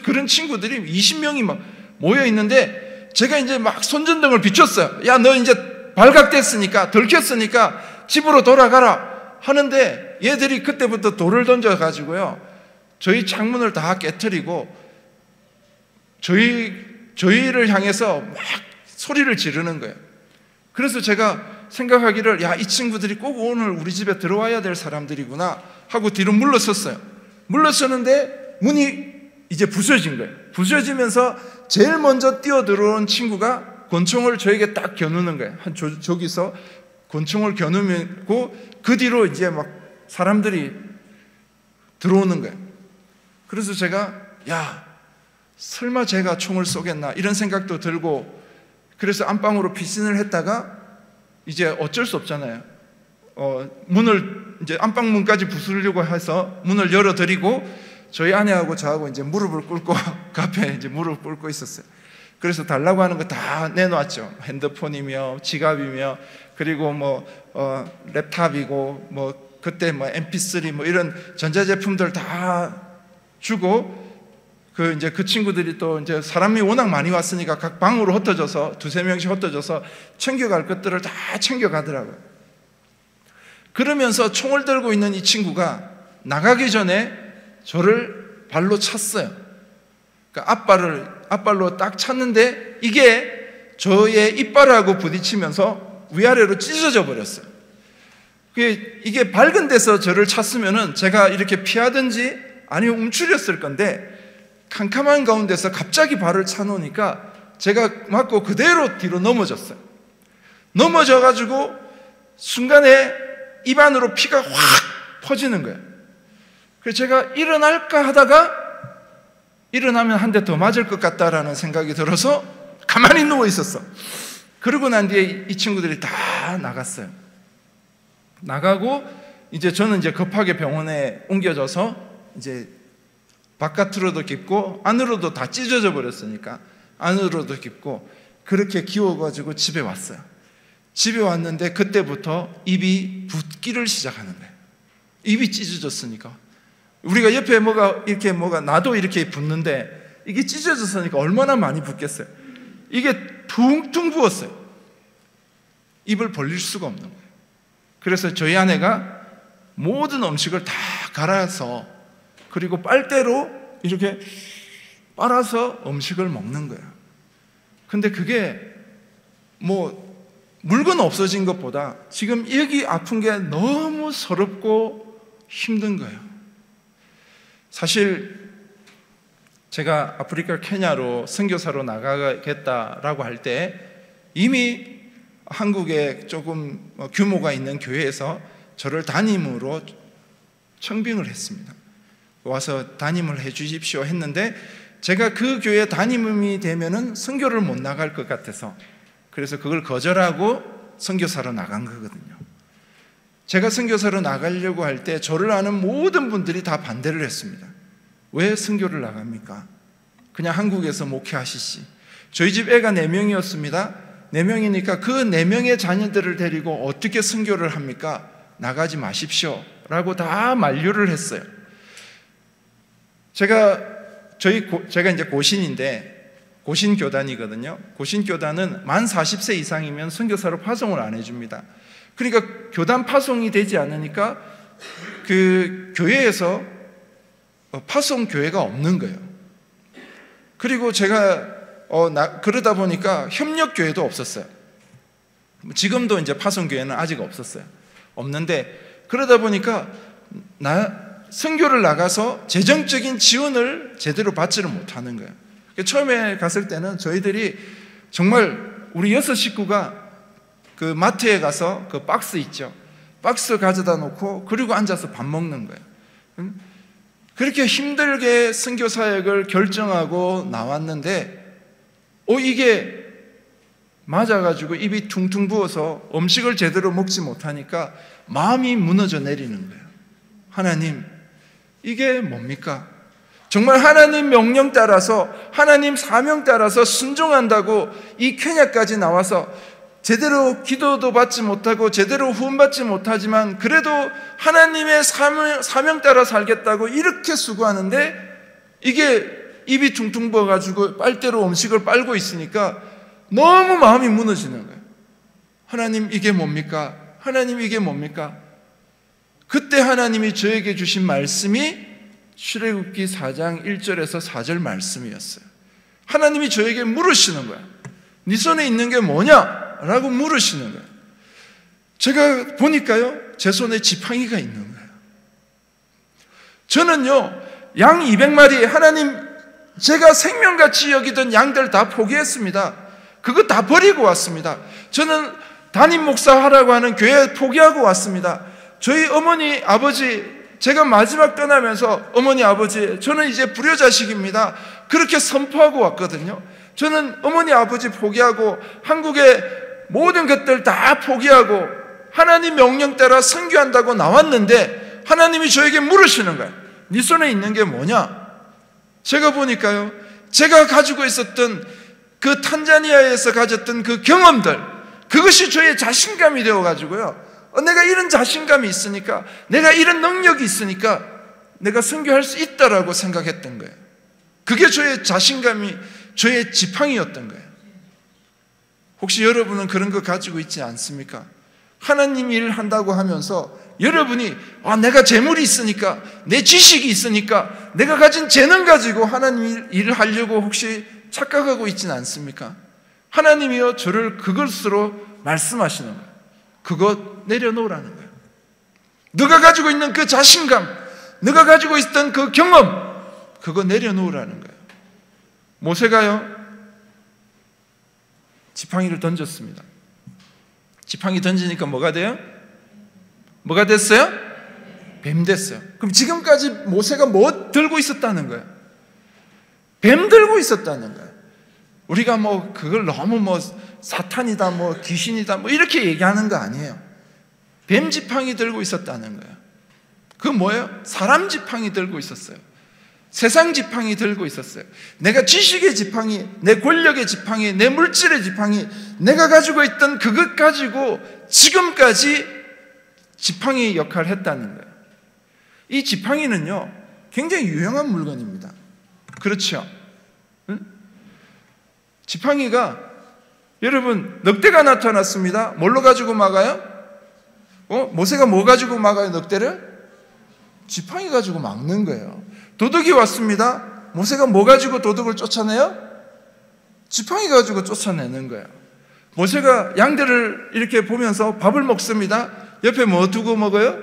그런 친구들이 20명이 막 모여 있는데 제가 이제 막 손전등을 비췄어요. 야, 너 이제 발각됐으니까, 들켰으니까 집으로 돌아가라 하는데 얘들이 그때부터 돌을 던져가지고요. 저희 창문을 다 깨트리고 저희를 향해서 막 소리를 지르는 거예요. 그래서 제가 생각하기를 야, 이 친구들이 꼭 오늘 우리 집에 들어와야 될 사람들이구나 하고 뒤로 물러섰어요. 물러서는데 문이 이제 부서진 거예요. 부서지면서 제일 먼저 뛰어들어온 친구가 권총을 저에게 딱 겨누는 거예요. 저기서 권총을 겨누고 그 뒤로 이제 막 사람들이 들어오는 거예요. 그래서 제가 설마 제가 총을 쏘겠나 이런 생각도 들고, 그래서 안방으로 피신을 했다가 이제 어쩔 수 없잖아요. 문을 이제 안방문까지 부수려고 해서 문을 열어드리고 저희 아내하고 저하고 이제 무릎을 꿇고 그 앞에 이제 무릎을 꿇고 있었어요. 그래서 달라고 하는 거 다 내놓았죠. 핸드폰이며 지갑이며 그리고 뭐 랩탑이고 뭐 그때 뭐 MP3 뭐 이런 전자제품들 다 주고, 이제 그 친구들이 또 이제 사람이 워낙 많이 왔으니까 각 방으로 흩어져서 두세 명씩 흩어져서 챙겨갈 것들을 다 챙겨가더라고요. 그러면서 총을 들고 있는 이 친구가 나가기 전에 저를 발로 찼어요. 그러니까 앞발로 딱 찼는데 이게 저의 이빨하고 부딪히면서 위아래로 찢어져 버렸어요. 이게 밝은 데서 저를 찼으면은 제가 이렇게 피하든지 아니면 움츠렸을 건데, 캄캄한 가운데서 갑자기 발을 차놓으니까 제가 맞고 그대로 뒤로 넘어졌어요. 넘어져가지고 순간에 입 안으로 피가 확 퍼지는 거예요. 그래서 제가 일어날까 하다가 일어나면 한 대 더 맞을 것 같다라는 생각이 들어서 가만히 누워 있었어. 그러고 난 뒤에 이 친구들이 다 나갔어요. 나가고 이제 저는 이제 급하게 병원에 옮겨져서 이제 바깥으로도 깁고 안으로도 다 찢어져 버렸으니까 안으로도 깁고 그렇게 기워가지고 집에 왔어요. 집에 왔는데 그때부터 입이 붓기를 시작하는 거예요. 입이 찢어졌으니까. 우리가 옆에 뭐가 나도 이렇게 붓는데 이게 찢어졌으니까 얼마나 많이 붓겠어요. 이게 퉁퉁 부었어요. 입을 벌릴 수가 없는 거예요. 그래서 저희 아내가 모든 음식을 다 갈아서 그리고 빨대로 이렇게 빨아서 음식을 먹는 거예요. 근데 그게 뭐 물건 없어진 것보다 지금 여기 아픈 게 너무 서럽고 힘든 거예요. 사실 제가 아프리카 케냐로 선교사로 나가겠다라고 할 때 이미 한국에 조금 규모가 있는 교회에서 저를 담임으로 청빙을 했습니다. 와서 담임을 해 주십시오 했는데 제가 그 교회 담임이 되면은 선교를 못 나갈 것 같아서 그래서 그걸 거절하고 선교사로 나간 거거든요. 제가 선교사로 나가려고 할 때 저를 아는 모든 분들이 다 반대를 했습니다. 왜 선교를 나갑니까? 그냥 한국에서 목회하시지. 저희 집 애가 4명이었습니다. 4명이니까 그 4명의 자녀들을 데리고 어떻게 선교를 합니까? 나가지 마십시오 라고 다 만류를 했어요. 제가 이제 고신인데 고신교단이거든요. 고신교단은 만 40세 이상이면 선교사로 파송을 안 해줍니다. 그러니까 교단 파송이 되지 않으니까 그 교회에서 파송 교회가 없는 거예요. 그리고 제가 그러다 보니까 협력 교회도 없었어요. 지금도 이제 파송 교회는 아직 없었어요. 없는데 그러다 보니까 선교를 나가서 재정적인 지원을 제대로 받지를 못하는 거예요. 처음에 갔을 때는 저희들이 정말 우리 6 식구가 그 마트에 가서 그 박스 있죠. 박스 가져다 놓고 그리고 앉아서 밥 먹는 거예요. 그렇게 힘들게 선교 사역을 결정하고 나왔는데 이게 맞아가지고 입이 퉁퉁 부어서 음식을 제대로 먹지 못하니까 마음이 무너져 내리는 거예요. 하나님, 이게 뭡니까? 정말 하나님 명령 따라서 하나님 사명 따라서 순종한다고 이 케냐까지 나와서 제대로 기도도 받지 못하고 제대로 후원받지 못하지만 그래도 하나님의 사명 따라 살겠다고 이렇게 수고하는데 이게 입이 퉁퉁 부어가지고 빨대로 음식을 빨고 있으니까 너무 마음이 무너지는 거예요. 하나님 이게 뭡니까? 하나님 이게 뭡니까? 그때 하나님이 저에게 주신 말씀이 출애굽기 4장 1절에서 4절 말씀이었어요. 하나님이 저에게 물으시는 거야. 네 손에 있는 게 뭐냐? 라고 물으시는 거예요. 제가 보니까요, 제 손에 지팡이가 있는 거예요. 저는요, 양 200마리 하나님 제가 생명같이 여기던 양들 다 포기했습니다. 그거 다 버리고 왔습니다. 저는 담임 목사 하라고 하는 교회 포기하고 왔습니다. 저희 어머니, 아버지, 제가 마지막 떠나면서 어머니, 아버지, 저는 이제 불효자식입니다. 그렇게 선포하고 왔거든요. 저는 어머니, 아버지 포기하고 한국의 모든 것들 다 포기하고 하나님 명령 따라 선교한다고 나왔는데 하나님이 저에게 물으시는 거예요. 네 손에 있는 게 뭐냐? 제가 보니까요, 제가 가지고 있었던 그 탄자니아에서 가졌던 그 경험들, 그것이 저의 자신감이 되어가지고요, 내가 이런 자신감이 있으니까, 내가 이런 능력이 있으니까 내가 선교할 수 있다라고 생각했던 거예요. 그게 저의 자신감이, 저의 지팡이였던 거예요. 혹시 여러분은 그런 거 가지고 있지 않습니까? 하나님 일을 한다고 하면서 여러분이 내가 재물이 있으니까, 내 지식이 있으니까, 내가 가진 재능 가지고 하나님 일을 하려고 혹시 착각하고 있지는 않습니까? 하나님이요, 저를 그것으로 말씀하시는 거예요. 그것 내려놓으라는 거예요. 너가 가지고 있는 그 자신감, 너가 가지고 있던 그 경험, 그거 내려놓으라는 거예요. 모세가요, 지팡이를 던졌습니다. 지팡이 던지니까 뭐가 돼요? 뭐가 됐어요? 뱀 됐어요. 그럼 지금까지 모세가 뭐 들고 있었다는 거예요? 뱀 들고 있었다는 거예요. 우리가 뭐 그걸 너무 뭐 사탄이다, 뭐 귀신이다, 뭐 이렇게 얘기하는 거 아니에요. 뱀 지팡이 들고 있었다는 거예요. 그 뭐예요? 사람 지팡이 들고 있었어요. 세상 지팡이 들고 있었어요. 내가 지식의 지팡이, 내 권력의 지팡이, 내 물질의 지팡이, 내가 가지고 있던 그것 가지고 지금까지 지팡이 역할을 했다는 거예요. 이 지팡이는요, 굉장히 유용한 물건입니다. 그렇죠? 응? 지팡이가, 여러분, 늑대가 나타났습니다. 뭘로 가지고 막아요? 모세가 뭐 가지고 막아요, 늑대를? 지팡이 가지고 막는 거예요. 도둑이 왔습니다. 모세가 뭐 가지고 도둑을 쫓아내요? 지팡이 가지고 쫓아내는 거예요. 모세가 양들을 이렇게 보면서 밥을 먹습니다. 옆에 뭐 두고 먹어요?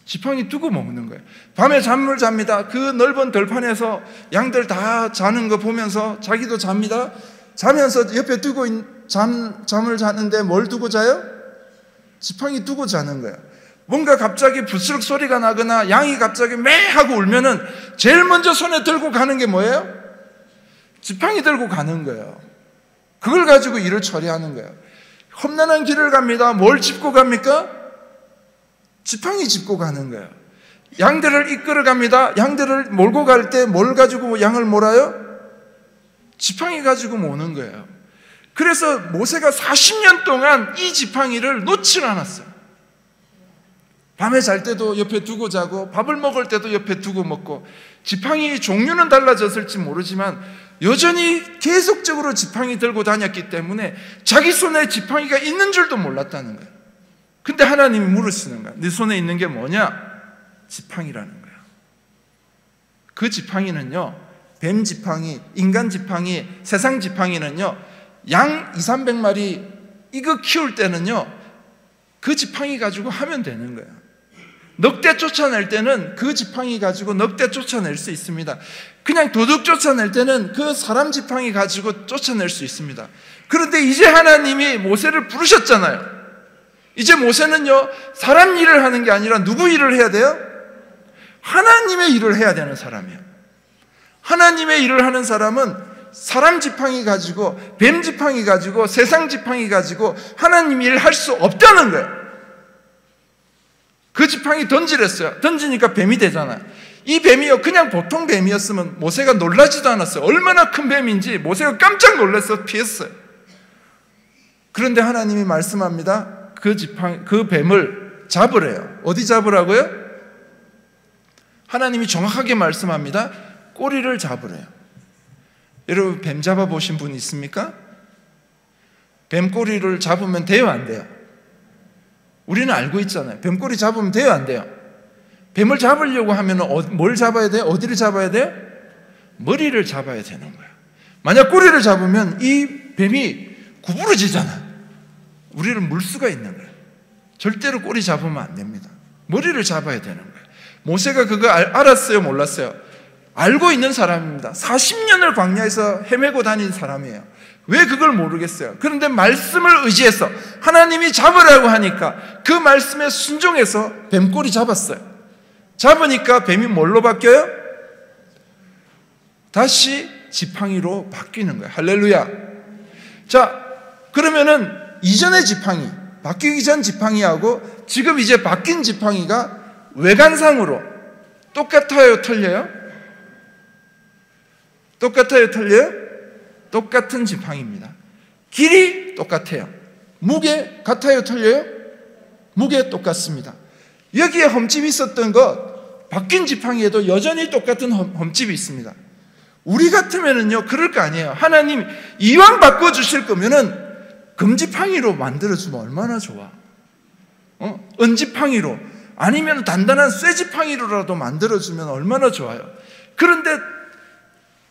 지팡이 두고 먹는 거예요. 밤에 잠을 잡니다. 그 넓은 들판에서 양들 다 자는 거 보면서 자기도 잡니다. 자면서 옆에 두고 잠을 자는데 뭘 두고 자요? 지팡이 두고 자는 거예요. 뭔가 갑자기 부스럭 소리가 나거나 양이 갑자기 매 하고 울면은 제일 먼저 손에 들고 가는 게 뭐예요? 지팡이 들고 가는 거예요. 그걸 가지고 일을 처리하는 거예요. 험난한 길을 갑니다. 뭘 짚고 갑니까? 지팡이 짚고 가는 거예요. 양들을 이끌어 갑니다. 양들을 몰고 갈 때 뭘 가지고 양을 몰아요? 지팡이 가지고 모는 거예요. 그래서 모세가 40년 동안 이 지팡이를 놓질 않았어요. 밤에 잘 때도 옆에 두고 자고, 밥을 먹을 때도 옆에 두고 먹고, 지팡이 종류는 달라졌을지 모르지만 여전히 계속적으로 지팡이 들고 다녔기 때문에 자기 손에 지팡이가 있는 줄도 몰랐다는 거예요. 근데 하나님이 물으시는 거예요. 네 손에 있는 게 뭐냐? 지팡이라는 거예요. 그 지팡이는요, 뱀 지팡이, 인간 지팡이, 세상 지팡이는요, 양 200~300마리 이거 키울 때는요, 그 지팡이 가지고 하면 되는 거예요. 늑대 쫓아낼 때는 그 지팡이 가지고 늑대 쫓아낼 수 있습니다. 그냥 도둑 쫓아낼 때는 그 사람 지팡이 가지고 쫓아낼 수 있습니다. 그런데 이제 하나님이 모세를 부르셨잖아요. 이제 모세는요, 사람 일을 하는 게 아니라 누구 일을 해야 돼요? 하나님의 일을 해야 되는 사람이에요. 하나님의 일을 하는 사람은 사람 지팡이 가지고, 뱀 지팡이 가지고, 세상 지팡이 가지고 하나님 일을 할 수 없다는 거예요. 그 지팡이 던지랬어요. 던지니까 뱀이 되잖아요. 이 뱀이요, 그냥 보통 뱀이었으면 모세가 놀라지도 않았어요. 얼마나 큰 뱀인지 모세가 깜짝 놀라서 피했어요. 그런데 하나님이 말씀합니다. 그 뱀을 잡으래요. 어디 잡으라고요? 하나님이 정확하게 말씀합니다. 꼬리를 잡으래요. 여러분, 뱀 잡아보신 분 있습니까? 뱀 꼬리를 잡으면 돼요, 안 돼요? 우리는 알고 있잖아요. 뱀 꼬리 잡으면 돼요, 안 돼요? 뱀을 잡으려고 하면 뭘 잡아야 돼요? 어디를 잡아야 돼요? 머리를 잡아야 되는 거예요. 만약 꼬리를 잡으면 이 뱀이 구부러지잖아요. 우리를 물 수가 있는 거예요. 절대로 꼬리 잡으면 안 됩니다. 머리를 잡아야 되는 거예요. 모세가 그거 알았어요, 몰랐어요? 알고 있는 사람입니다. 40년을 광야에서 헤매고 다닌 사람이에요. 왜 그걸 모르겠어요? 그런데 말씀을 의지해서 하나님이 잡으라고 하니까 그 말씀에 순종해서 뱀꼬리 잡았어요. 잡으니까 뱀이 뭘로 바뀌어요? 다시 지팡이로 바뀌는 거예요. 할렐루야. 자, 그러면은 이전의 지팡이, 바뀌기 전 지팡이하고 지금 이제 바뀐 지팡이가 외관상으로 똑같아요, 틀려요? 똑같아요, 틀려요? 똑같은 지팡이입니다. 길이 똑같아요. 무게 같아요, 틀려요? 무게 똑같습니다. 여기에 흠집이 있었던 것, 바뀐 지팡이에도 여전히 똑같은 흠집이 있습니다. 우리 같으면은요, 그럴 거 아니에요. 하나님 이왕 바꿔주실 거면은 금지팡이로 만들어주면 얼마나 좋아. 은지팡이로, 아니면 단단한 쇠지팡이로라도 만들어주면 얼마나 좋아요. 그런데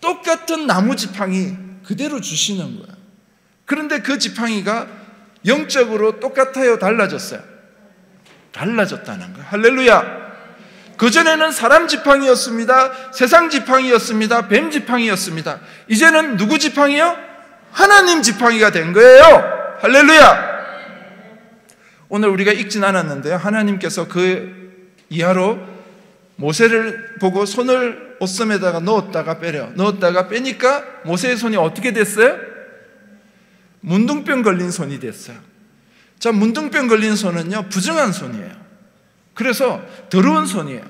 똑같은 나무 지팡이 그대로 주시는 거야. 그런데 그 지팡이가 영적으로 똑같아요, 달라졌어요? 달라졌다는 거야. 할렐루야. 그전에는 사람 지팡이였습니다. 세상 지팡이였습니다. 뱀 지팡이였습니다. 이제는 누구 지팡이요? 하나님 지팡이가 된 거예요. 할렐루야. 오늘 우리가 읽진 않았는데요, 하나님께서 그 이하로 모세를 보고 손을 옷섬에다가 넣었다가 빼니까 모세의 손이 어떻게 됐어요? 문둥병 걸린 손이 됐어요. 자, 문둥병 걸린 손은요, 부정한 손이에요. 그래서 더러운 손이에요.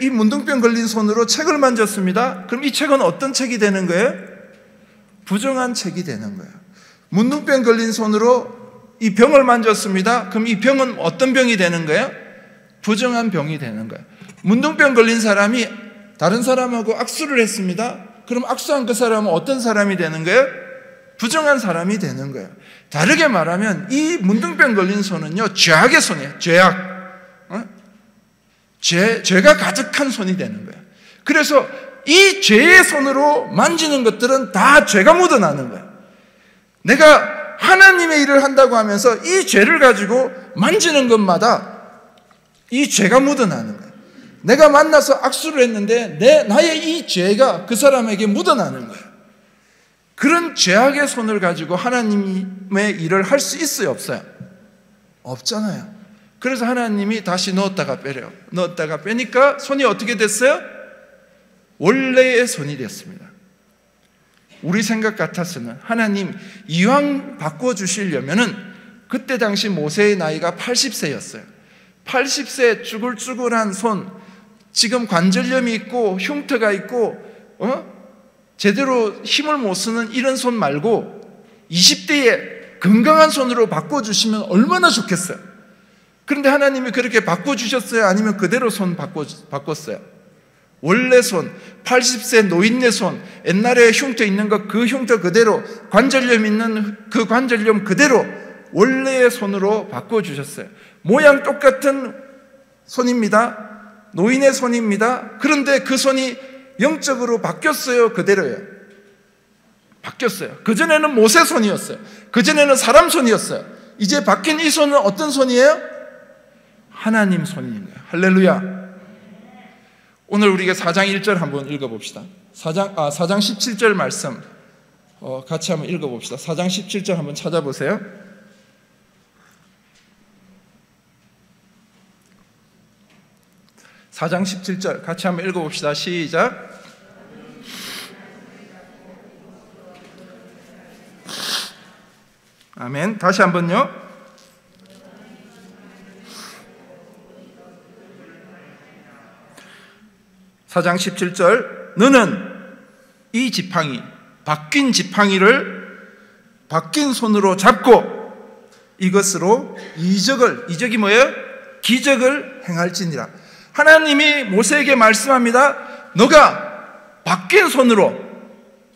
이 문둥병 걸린 손으로 책을 만졌습니다. 그럼 이 책은 어떤 책이 되는 거예요? 부정한 책이 되는 거예요. 문둥병 걸린 손으로 이 병을 만졌습니다. 그럼 이 병은 어떤 병이 되는 거예요? 부정한 병이 되는 거예요. 문둥병 걸린 사람이 다른 사람하고 악수를 했습니다. 그럼 악수한 그 사람은 어떤 사람이 되는 거예요? 부정한 사람이 되는 거예요. 다르게 말하면 이 문둥병 걸린 손은요, 죄악의 손이에요. 죄가 가득한 손이 되는 거예요. 그래서 이 죄의 손으로 만지는 것들은 다 죄가 묻어나는 거예요. 내가 하나님의 일을 한다고 하면서 이 죄를 가지고 만지는 것마다 이 죄가 묻어나는 거예요. 내가 만나서 악수를 했는데 나의 이 죄가 그 사람에게 묻어나는 거예요. 그런 죄악의 손을 가지고 하나님의 일을 할 수 있어요, 없어요? 없잖아요. 그래서 하나님이 다시 넣었다가 빼래요. 넣었다가 빼니까 손이 어떻게 됐어요? 원래의 손이 됐습니다. 우리 생각 같았으면 하나님 이왕 바꿔주시려면은 그때 당시 모세의 나이가 80세였어요. 80세 쭈글쭈글한 손, 지금 관절염이 있고 흉터가 있고 제대로 힘을 못 쓰는 이런 손 말고 20대에 건강한 손으로 바꿔주시면 얼마나 좋겠어요. 그런데 하나님이 그렇게 바꿔주셨어요? 아니면 그대로 손 바꿨어요? 원래 손, 80세 노인네 손, 옛날에 흉터 있는 것 그 흉터 그대로, 관절염 있는 그 관절염 그대로 원래의 손으로 바꿔주셨어요. 모양 똑같은 손입니다. 노인의 손입니다. 그런데 그 손이 영적으로 바뀌었어요? 그대로예요? 바뀌었어요. 그전에는 모세 손이었어요. 그전에는 사람 손이었어요. 이제 바뀐 이 손은 어떤 손이에요? 하나님 손인 거예요. 할렐루야. 오늘 우리가 4장 1절 한번 읽어봅시다. 4장 17절 말씀 같이 한번 읽어봅시다. 4장 17절 한번 찾아보세요. (4장 17절) 같이 한번 읽어봅시다. 시작. 아멘. 다시 한번요. (4장 17절) 너는 이 지팡이, 바뀐 지팡이를 바뀐 손으로 잡고 이것으로 이적이 뭐예요? 기적을 행할지니라. 하나님이 모세에게 말씀합니다. 너가 바뀐 손으로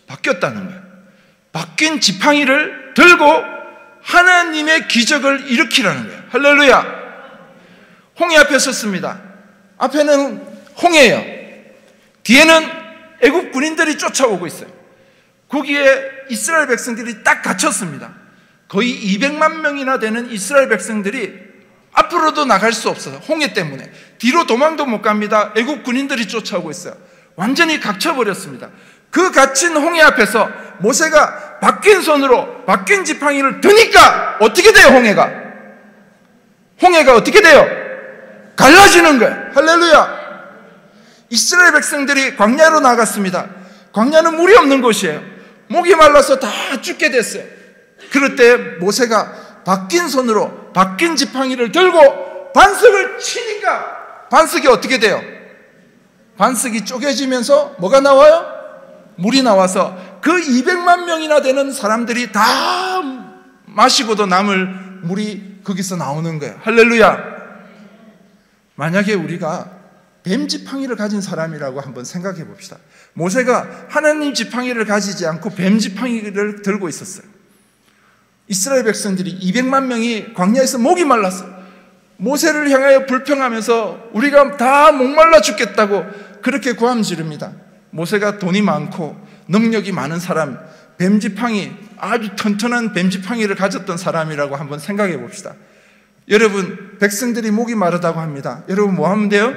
바뀌었다는 거예요. 바뀐 지팡이를 들고 하나님의 기적을 일으키라는 거예요. 할렐루야. 홍해 앞에 섰습니다. 앞에는 홍해예요. 뒤에는 애굽 군인들이 쫓아오고 있어요. 거기에 이스라엘 백성들이 딱 갇혔습니다. 거의 200만 명이나 되는 이스라엘 백성들이 앞으로도 나갈 수 없어서 홍해 때문에 뒤로 도망도 못 갑니다. 애굽 군인들이 쫓아오고 있어요. 완전히 갇혀버렸습니다. 그 갇힌 홍해 앞에서 모세가 바뀐 손으로 바뀐 지팡이를 드니까 어떻게 돼요? 홍해가 어떻게 돼요? 갈라지는 거예요. 할렐루야. 이스라엘 백성들이 광야로 나갔습니다. 광야는 물이 없는 곳이에요. 목이 말라서 다 죽게 됐어요. 그럴 때 모세가 바뀐 손으로 바뀐 지팡이를 들고 반석을 치니까 반석이 어떻게 돼요? 반석이 쪼개지면서 뭐가 나와요? 물이 나와서 그 200만 명이나 되는 사람들이 다 마시고도 남을 물이 거기서 나오는 거예요. 할렐루야. 만약에 우리가 뱀 지팡이를 가진 사람이라고 한번 생각해 봅시다. 모세가 하나님 지팡이를 가지지 않고 뱀 지팡이를 들고 있었어요. 이스라엘 백성들이 200만 명이 광야에서 목이 말랐어요. 모세를 향하여 불평하면서 우리가 다 목말라 죽겠다고 그렇게 고함 지릅니다. 모세가 돈이 많고 능력이 많은 사람, 뱀지팡이, 아주 튼튼한 뱀지팡이를 가졌던 사람이라고 한번 생각해 봅시다. 여러분, 백성들이 목이 마르다고 합니다. 여러분 뭐 하면 돼요?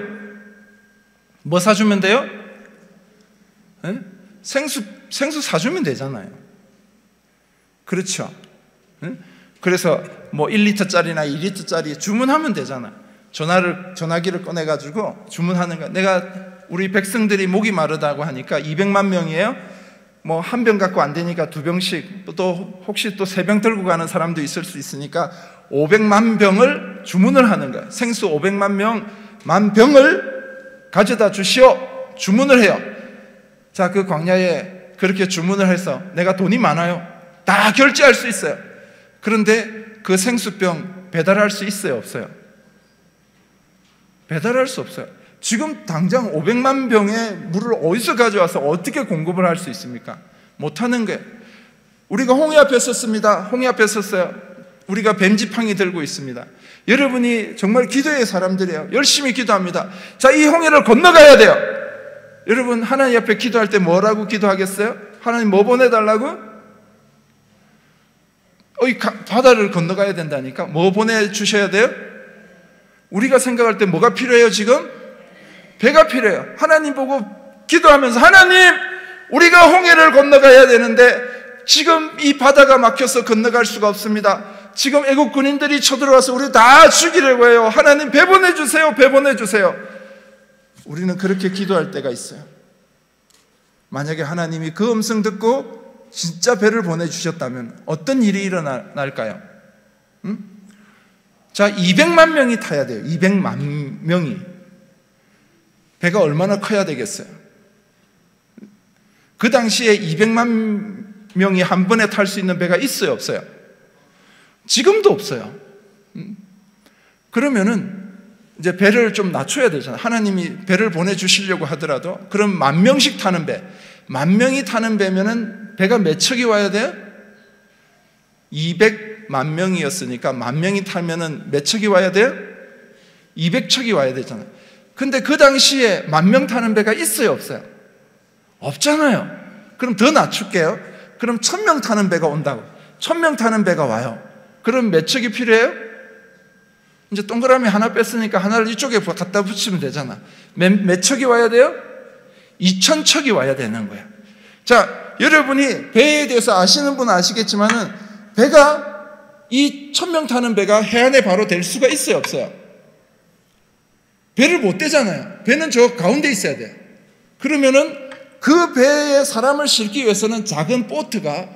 뭐 사주면 돼요? 네? 생수 사주면 되잖아요. 그렇죠? 네? 그래서 뭐 1리터짜리나 2리터짜리 주문하면 되잖아. 전화기를 꺼내가지고 주문하는 거. 내가 우리 백성들이 목이 마르다고 하니까 200만 명이에요. 뭐 한 병 갖고 안 되니까 2병씩, 또 혹시 또 3병 들고 가는 사람도 있을 수 있으니까 500만 병을 주문을 하는 거예요. 생수 500만 만 병을 가져다 주시오. 주문을 해요. 자, 그 광야에 그렇게 주문을 해서 내가 돈이 많아요. 다 결제할 수 있어요. 그런데 그 생수병 배달할 수 있어요? 없어요? 배달할 수 없어요. 지금 당장 500만 병의 물을 어디서 가져와서 어떻게 공급을 할 수 있습니까? 못하는 거예요. 우리가 홍해 앞에 섰습니다. 홍해 앞에 섰어요. 우리가 뱀지팡이 들고 있습니다. 여러분이 정말 기도의 사람들이에요. 열심히 기도합니다. 자, 이 홍해를 건너가야 돼요. 여러분, 하나님 앞에 기도할 때 뭐라고 기도하겠어요? 하나님 뭐 보내달라고? 바다를 건너가야 된다니까. 뭐 보내주셔야 돼요? 우리가 생각할 때 뭐가 필요해요 지금? 배가 필요해요. 하나님 보고 기도하면서, 하나님, 우리가 홍해를 건너가야 되는데 지금 이 바다가 막혀서 건너갈 수가 없습니다. 지금 애국 군인들이 쳐들어와서 우리 다 죽이려고 해요. 하나님 배 보내주세요. 배 보내주세요. 우리는 그렇게 기도할 때가 있어요. 만약에 하나님이 그 음성 듣고 진짜 배를 보내주셨다면 어떤 일이 일어날까요? 응? 자, 200만 명이 타야 돼요. 200만 명이. 배가 얼마나 커야 되겠어요? 그 당시에 200만 명이 한 번에 탈 수 있는 배가 있어요? 없어요? 지금도 없어요. 그러면은 이제 배를 좀 낮춰야 되잖아요. 하나님이 배를 보내주시려고 하더라도 그럼 10,000명씩 타는 배, 10,000명이 타는 배면은 배가 몇 척이 와야 돼요? 200만 명이었으니까 10,000명이 타면은 몇 척이 와야 돼요? 200척이 와야 되잖아요. 근데 그 당시에 10,000명 타는 배가 있어요? 없어요? 없잖아요. 그럼 더 낮출게요. 그럼 1,000명 타는 배가 온다고. 1,000명 타는 배가 와요. 그럼 몇 척이 필요해요? 이제 동그라미 하나 뺐으니까 하나를 이쪽에 갖다 붙이면 되잖아. 몇 척이 와야 돼요? 2,000척이 와야 되는 거야. 자, 여러분이 배에 대해서 아시는 분은 아시겠지만은 배가 이 1,000명 타는 배가 해안에 바로 댈 수가 있어요? 없어요? 배를 못 대잖아요. 배는 저 가운데 있어야 돼요. 그러면은 그 배에 사람을 싣기 위해서는 작은 보트가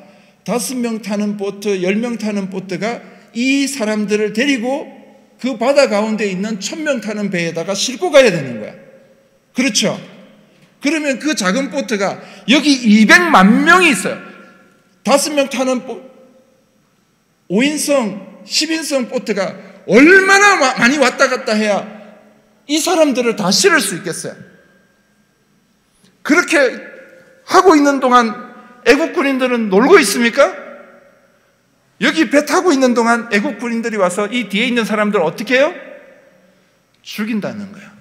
5명 타는 보트, 10명 타는 보트가 이 사람들을 데리고 그 바다 가운데 있는 1,000명 타는 배에다가 싣고 가야 되는 거야. 그렇죠? 그러면 그 작은 보트가 여기 200만 명이 있어요. 5명 타는 5인승, 10인승 보트가 얼마나 많이 왔다 갔다 해야 이 사람들을 다 실을 수 있겠어요? 그렇게 하고 있는 동안 애국 군인들은 놀고 있습니까? 여기 배 타고 있는 동안 애국 군인들이 와서 이 뒤에 있는 사람들 어떻게 해요? 죽인다는 거야.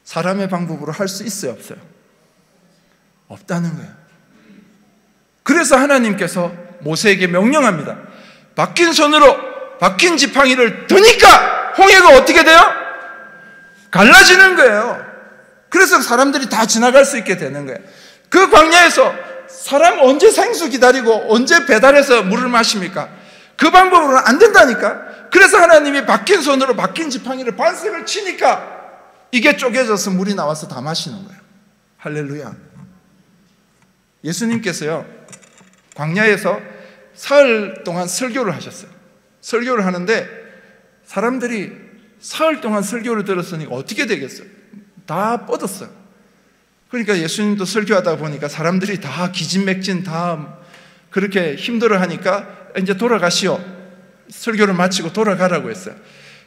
사람의 방법으로 할 수 있어요? 없어요? 없다는 거야. 그래서 하나님께서 모세에게 명령합니다. 바뀐 손으로 바뀐 지팡이를 드니까 홍해가 어떻게 돼요? 갈라지는 거예요. 그래서 사람들이 다 지나갈 수 있게 되는 거예요. 그 광야에서 사람 언제 생수 기다리고 언제 배달해서 물을 마십니까? 그 방법으로는 안 된다니까. 그래서 하나님이 박힌 손으로 박힌 지팡이를 반석을 치니까 이게 쪼개져서 물이 나와서 다 마시는 거예요. 할렐루야. 예수님께서요, 광야에서 사흘 동안 설교를 하셨어요. 설교를 하는데 사람들이 사흘 동안 설교를 들었으니까 어떻게 되겠어요? 다 뻗었어요. 그러니까 예수님도 설교하다 보니까 사람들이 다 기진맥진 다 그렇게 힘들어 하니까 이제 돌아가시오. 설교를 마치고 돌아가라고 했어요.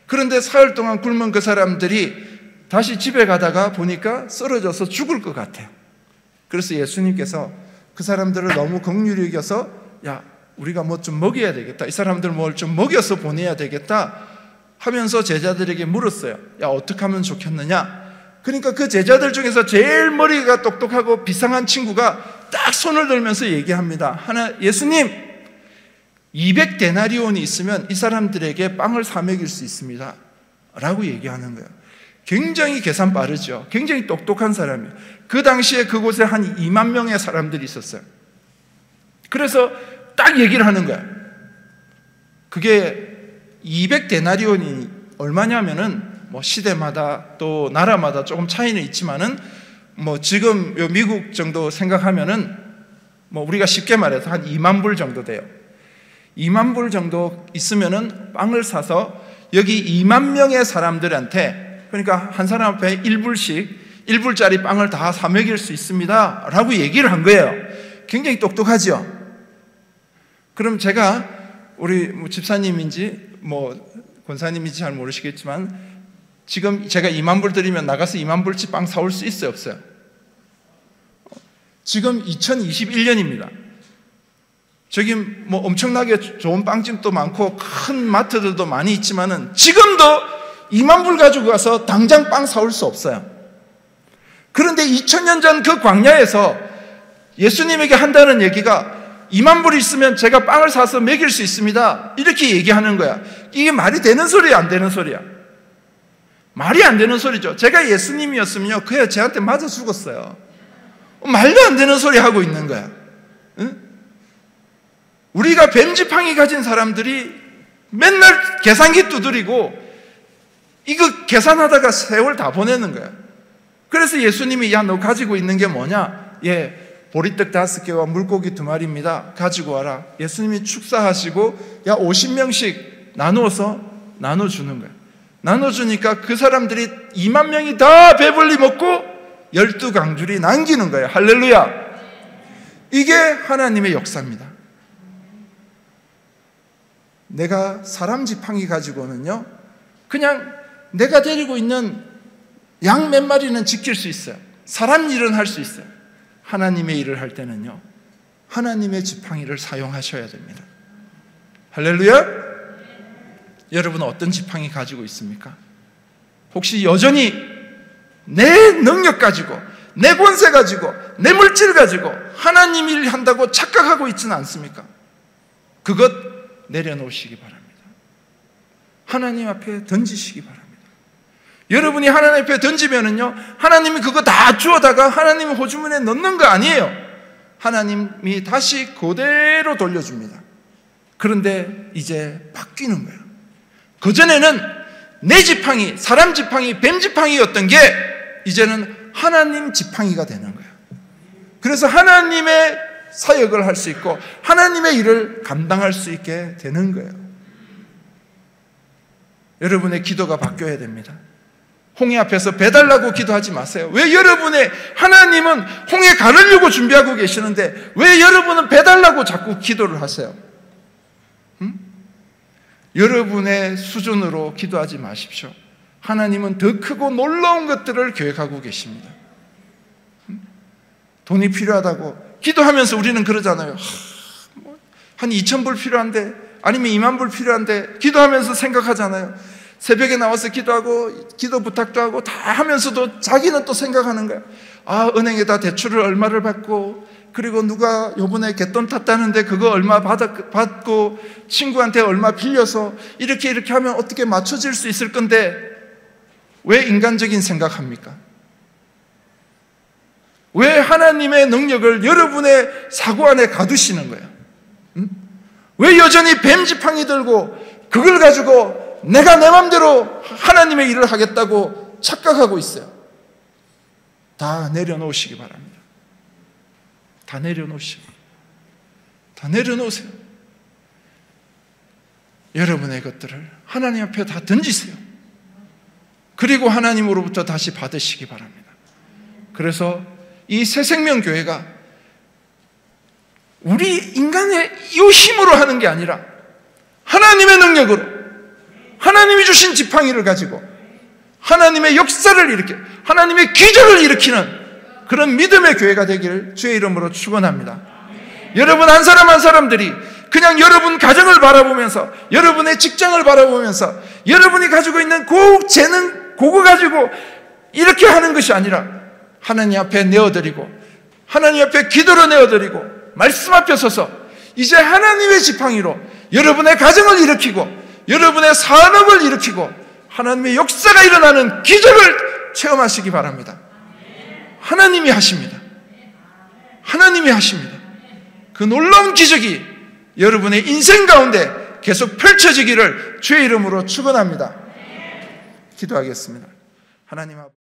그런데 사흘 동안 굶은 그 사람들이 다시 집에 가다가 보니까 쓰러져서 죽을 것 같아요. 그래서 예수님께서 그 사람들을 너무 긍휼히 여겨서 야, 우리가 뭐 좀 먹여야 되겠다. 이 사람들 뭘 좀 먹여서 보내야 되겠다 하면서 제자들에게 물었어요. 야, 어떻게 하면 좋겠느냐? 그러니까 그 제자들 중에서 제일 머리가 똑똑하고 비상한 친구가 딱 손을 들면서 얘기합니다. 예수님, 200데나리온이 있으면 이 사람들에게 빵을 사 먹일 수 있습니다 라고 얘기하는 거예요. 굉장히 계산 빠르죠. 굉장히 똑똑한 사람이에요. 그 당시에 그곳에 한 2만 명의 사람들이 있었어요. 그래서 딱 얘기를 하는 거야. 그게 200데나리온이 얼마냐면은 뭐 시대마다 또 나라마다 조금 차이는 있지만은 뭐 지금 요 미국 정도 생각하면은 뭐 우리가 쉽게 말해서 한 2만 불 정도 돼요. 2만 불 정도 있으면은 빵을 사서 여기 2만 명의 사람들한테, 그러니까 한 사람 앞에 1불씩 1불짜리 빵을 다 사 먹일 수 있습니다 라고 얘기를 한 거예요. 굉장히 똑똑하죠. 그럼 제가 우리 뭐 집사님인지 뭐 권사님인지 잘 모르시겠지만 지금 제가 2만 불 드리면 나가서 2만 불치 빵 사올 수 있어요, 없어요? 지금 2021년입니다. 저기 뭐 엄청나게 좋은 빵집도 많고 큰 마트들도 많이 있지만은 지금도 2만 불 가지고 가서 당장 빵 사올 수 없어요. 그런데 2000년 전 그 광야에서 예수님에게 한다는 얘기가 2만 불이 있으면 제가 빵을 사서 먹일 수 있습니다 이렇게 얘기하는 거야. 이게 말이 되는 소리야, 안 되는 소리야? 말이 안 되는 소리죠. 제가 예수님이었으면요, 그야 저한테 맞아 죽었어요. 말도 안 되는 소리 하고 있는 거야. 응? 우리가 뱀지팡이 가진 사람들이 맨날 계산기 두드리고 이거 계산하다가 세월 다 보내는 거야. 그래서 예수님이 야, 너 가지고 있는 게 뭐냐? 예, 보리떡 5개와 물고기 2마리입니다. 가지고 와라. 예수님이 축사하시고 야, 50명씩 나누어서 나눠주는 거야. 나눠주니까 그 사람들이 2만 명이 다 배불리 먹고 12강줄이 남기는 거예요. 할렐루야. 이게 하나님의 역사입니다. 내가 사람 지팡이 가지고는요, 그냥 내가 데리고 있는 양 몇 마리는 지킬 수 있어요. 사람 일은 할 수 있어요. 하나님의 일을 할 때는요, 하나님의 지팡이를 사용하셔야 됩니다. 할렐루야. 여러분은 어떤 지팡이 가지고 있습니까? 혹시 여전히 내 능력 가지고, 내 권세 가지고, 내 물질 가지고 하나님 일 한다고 착각하고 있지는 않습니까? 그것 내려놓으시기 바랍니다. 하나님 앞에 던지시기 바랍니다. 여러분이 하나님 앞에 던지면은요, 하나님이 그거 다 주워다가 하나님의 호주머니에 넣는 거 아니에요. 하나님이 다시 그대로 돌려줍니다. 그런데 이제 바뀌는 거예요. 그전에는 내 지팡이, 사람 지팡이, 뱀 지팡이였던 게 이제는 하나님 지팡이가 되는 거예요. 그래서 하나님의 사역을 할 수 있고 하나님의 일을 감당할 수 있게 되는 거예요. 여러분의 기도가 바뀌어야 됩니다. 홍해 앞에서 배달라고 기도하지 마세요. 왜 여러분의 하나님은 홍해 가르려고 준비하고 계시는데 왜 여러분은 배달라고 자꾸 기도를 하세요? 여러분의 수준으로 기도하지 마십시오. 하나님은 더 크고 놀라운 것들을 계획하고 계십니다. 돈이 필요하다고 기도하면서 우리는 그러잖아요. 한 2,000불 필요한데, 아니면 2만 불 필요한데 기도하면서 생각하잖아요. 새벽에 나와서 기도하고 기도 부탁도 하고 다 하면서도 자기는 또 생각하는 거야. 아, 은행에다 대출을 얼마를 받고, 그리고 누가 요번에 갯돈 탔다는데 그거 얼마 받고, 친구한테 얼마 빌려서 이렇게 하면 어떻게 맞춰질 수 있을 건데 왜 인간적인 생각합니까? 왜 하나님의 능력을 여러분의 사고 안에 가두시는 거예요? 왜 여전히 뱀 지팡이 들고 그걸 가지고 내가 내 맘대로 하나님의 일을 하겠다고 착각하고 있어요? 다 내려놓으시기 바랍니다. 다 내려놓으시고, 다 내려놓으세요. 여러분의 것들을 하나님 앞에 다 던지세요. 그리고 하나님으로부터 다시 받으시기 바랍니다. 그래서 이 새생명교회가 우리 인간의 이 힘으로 하는 게 아니라 하나님의 능력으로, 하나님이 주신 지팡이를 가지고 하나님의 역사를 일으켜, 하나님의 기적을 일으키는 그런 믿음의 교회가 되기를 주의 이름으로 축원합니다. 여러분 한 사람 한 사람들이 그냥 여러분 가정을 바라보면서, 여러분의 직장을 바라보면서 여러분이 가지고 있는 그 재능, 그거 가지고 이렇게 하는 것이 아니라 하나님 앞에 내어드리고, 하나님 앞에 기도로 내어드리고, 말씀 앞에 서서 이제 하나님의 지팡이로 여러분의 가정을 일으키고, 여러분의 산업을 일으키고, 하나님의 역사가 일어나는 기적을 체험하시기 바랍니다. 하나님이 하십니다. 하나님이 하십니다. 그 놀라운 기적이 여러분의 인생 가운데 계속 펼쳐지기를 주의 이름으로 축원합니다. 기도하겠습니다. 하나님 앞에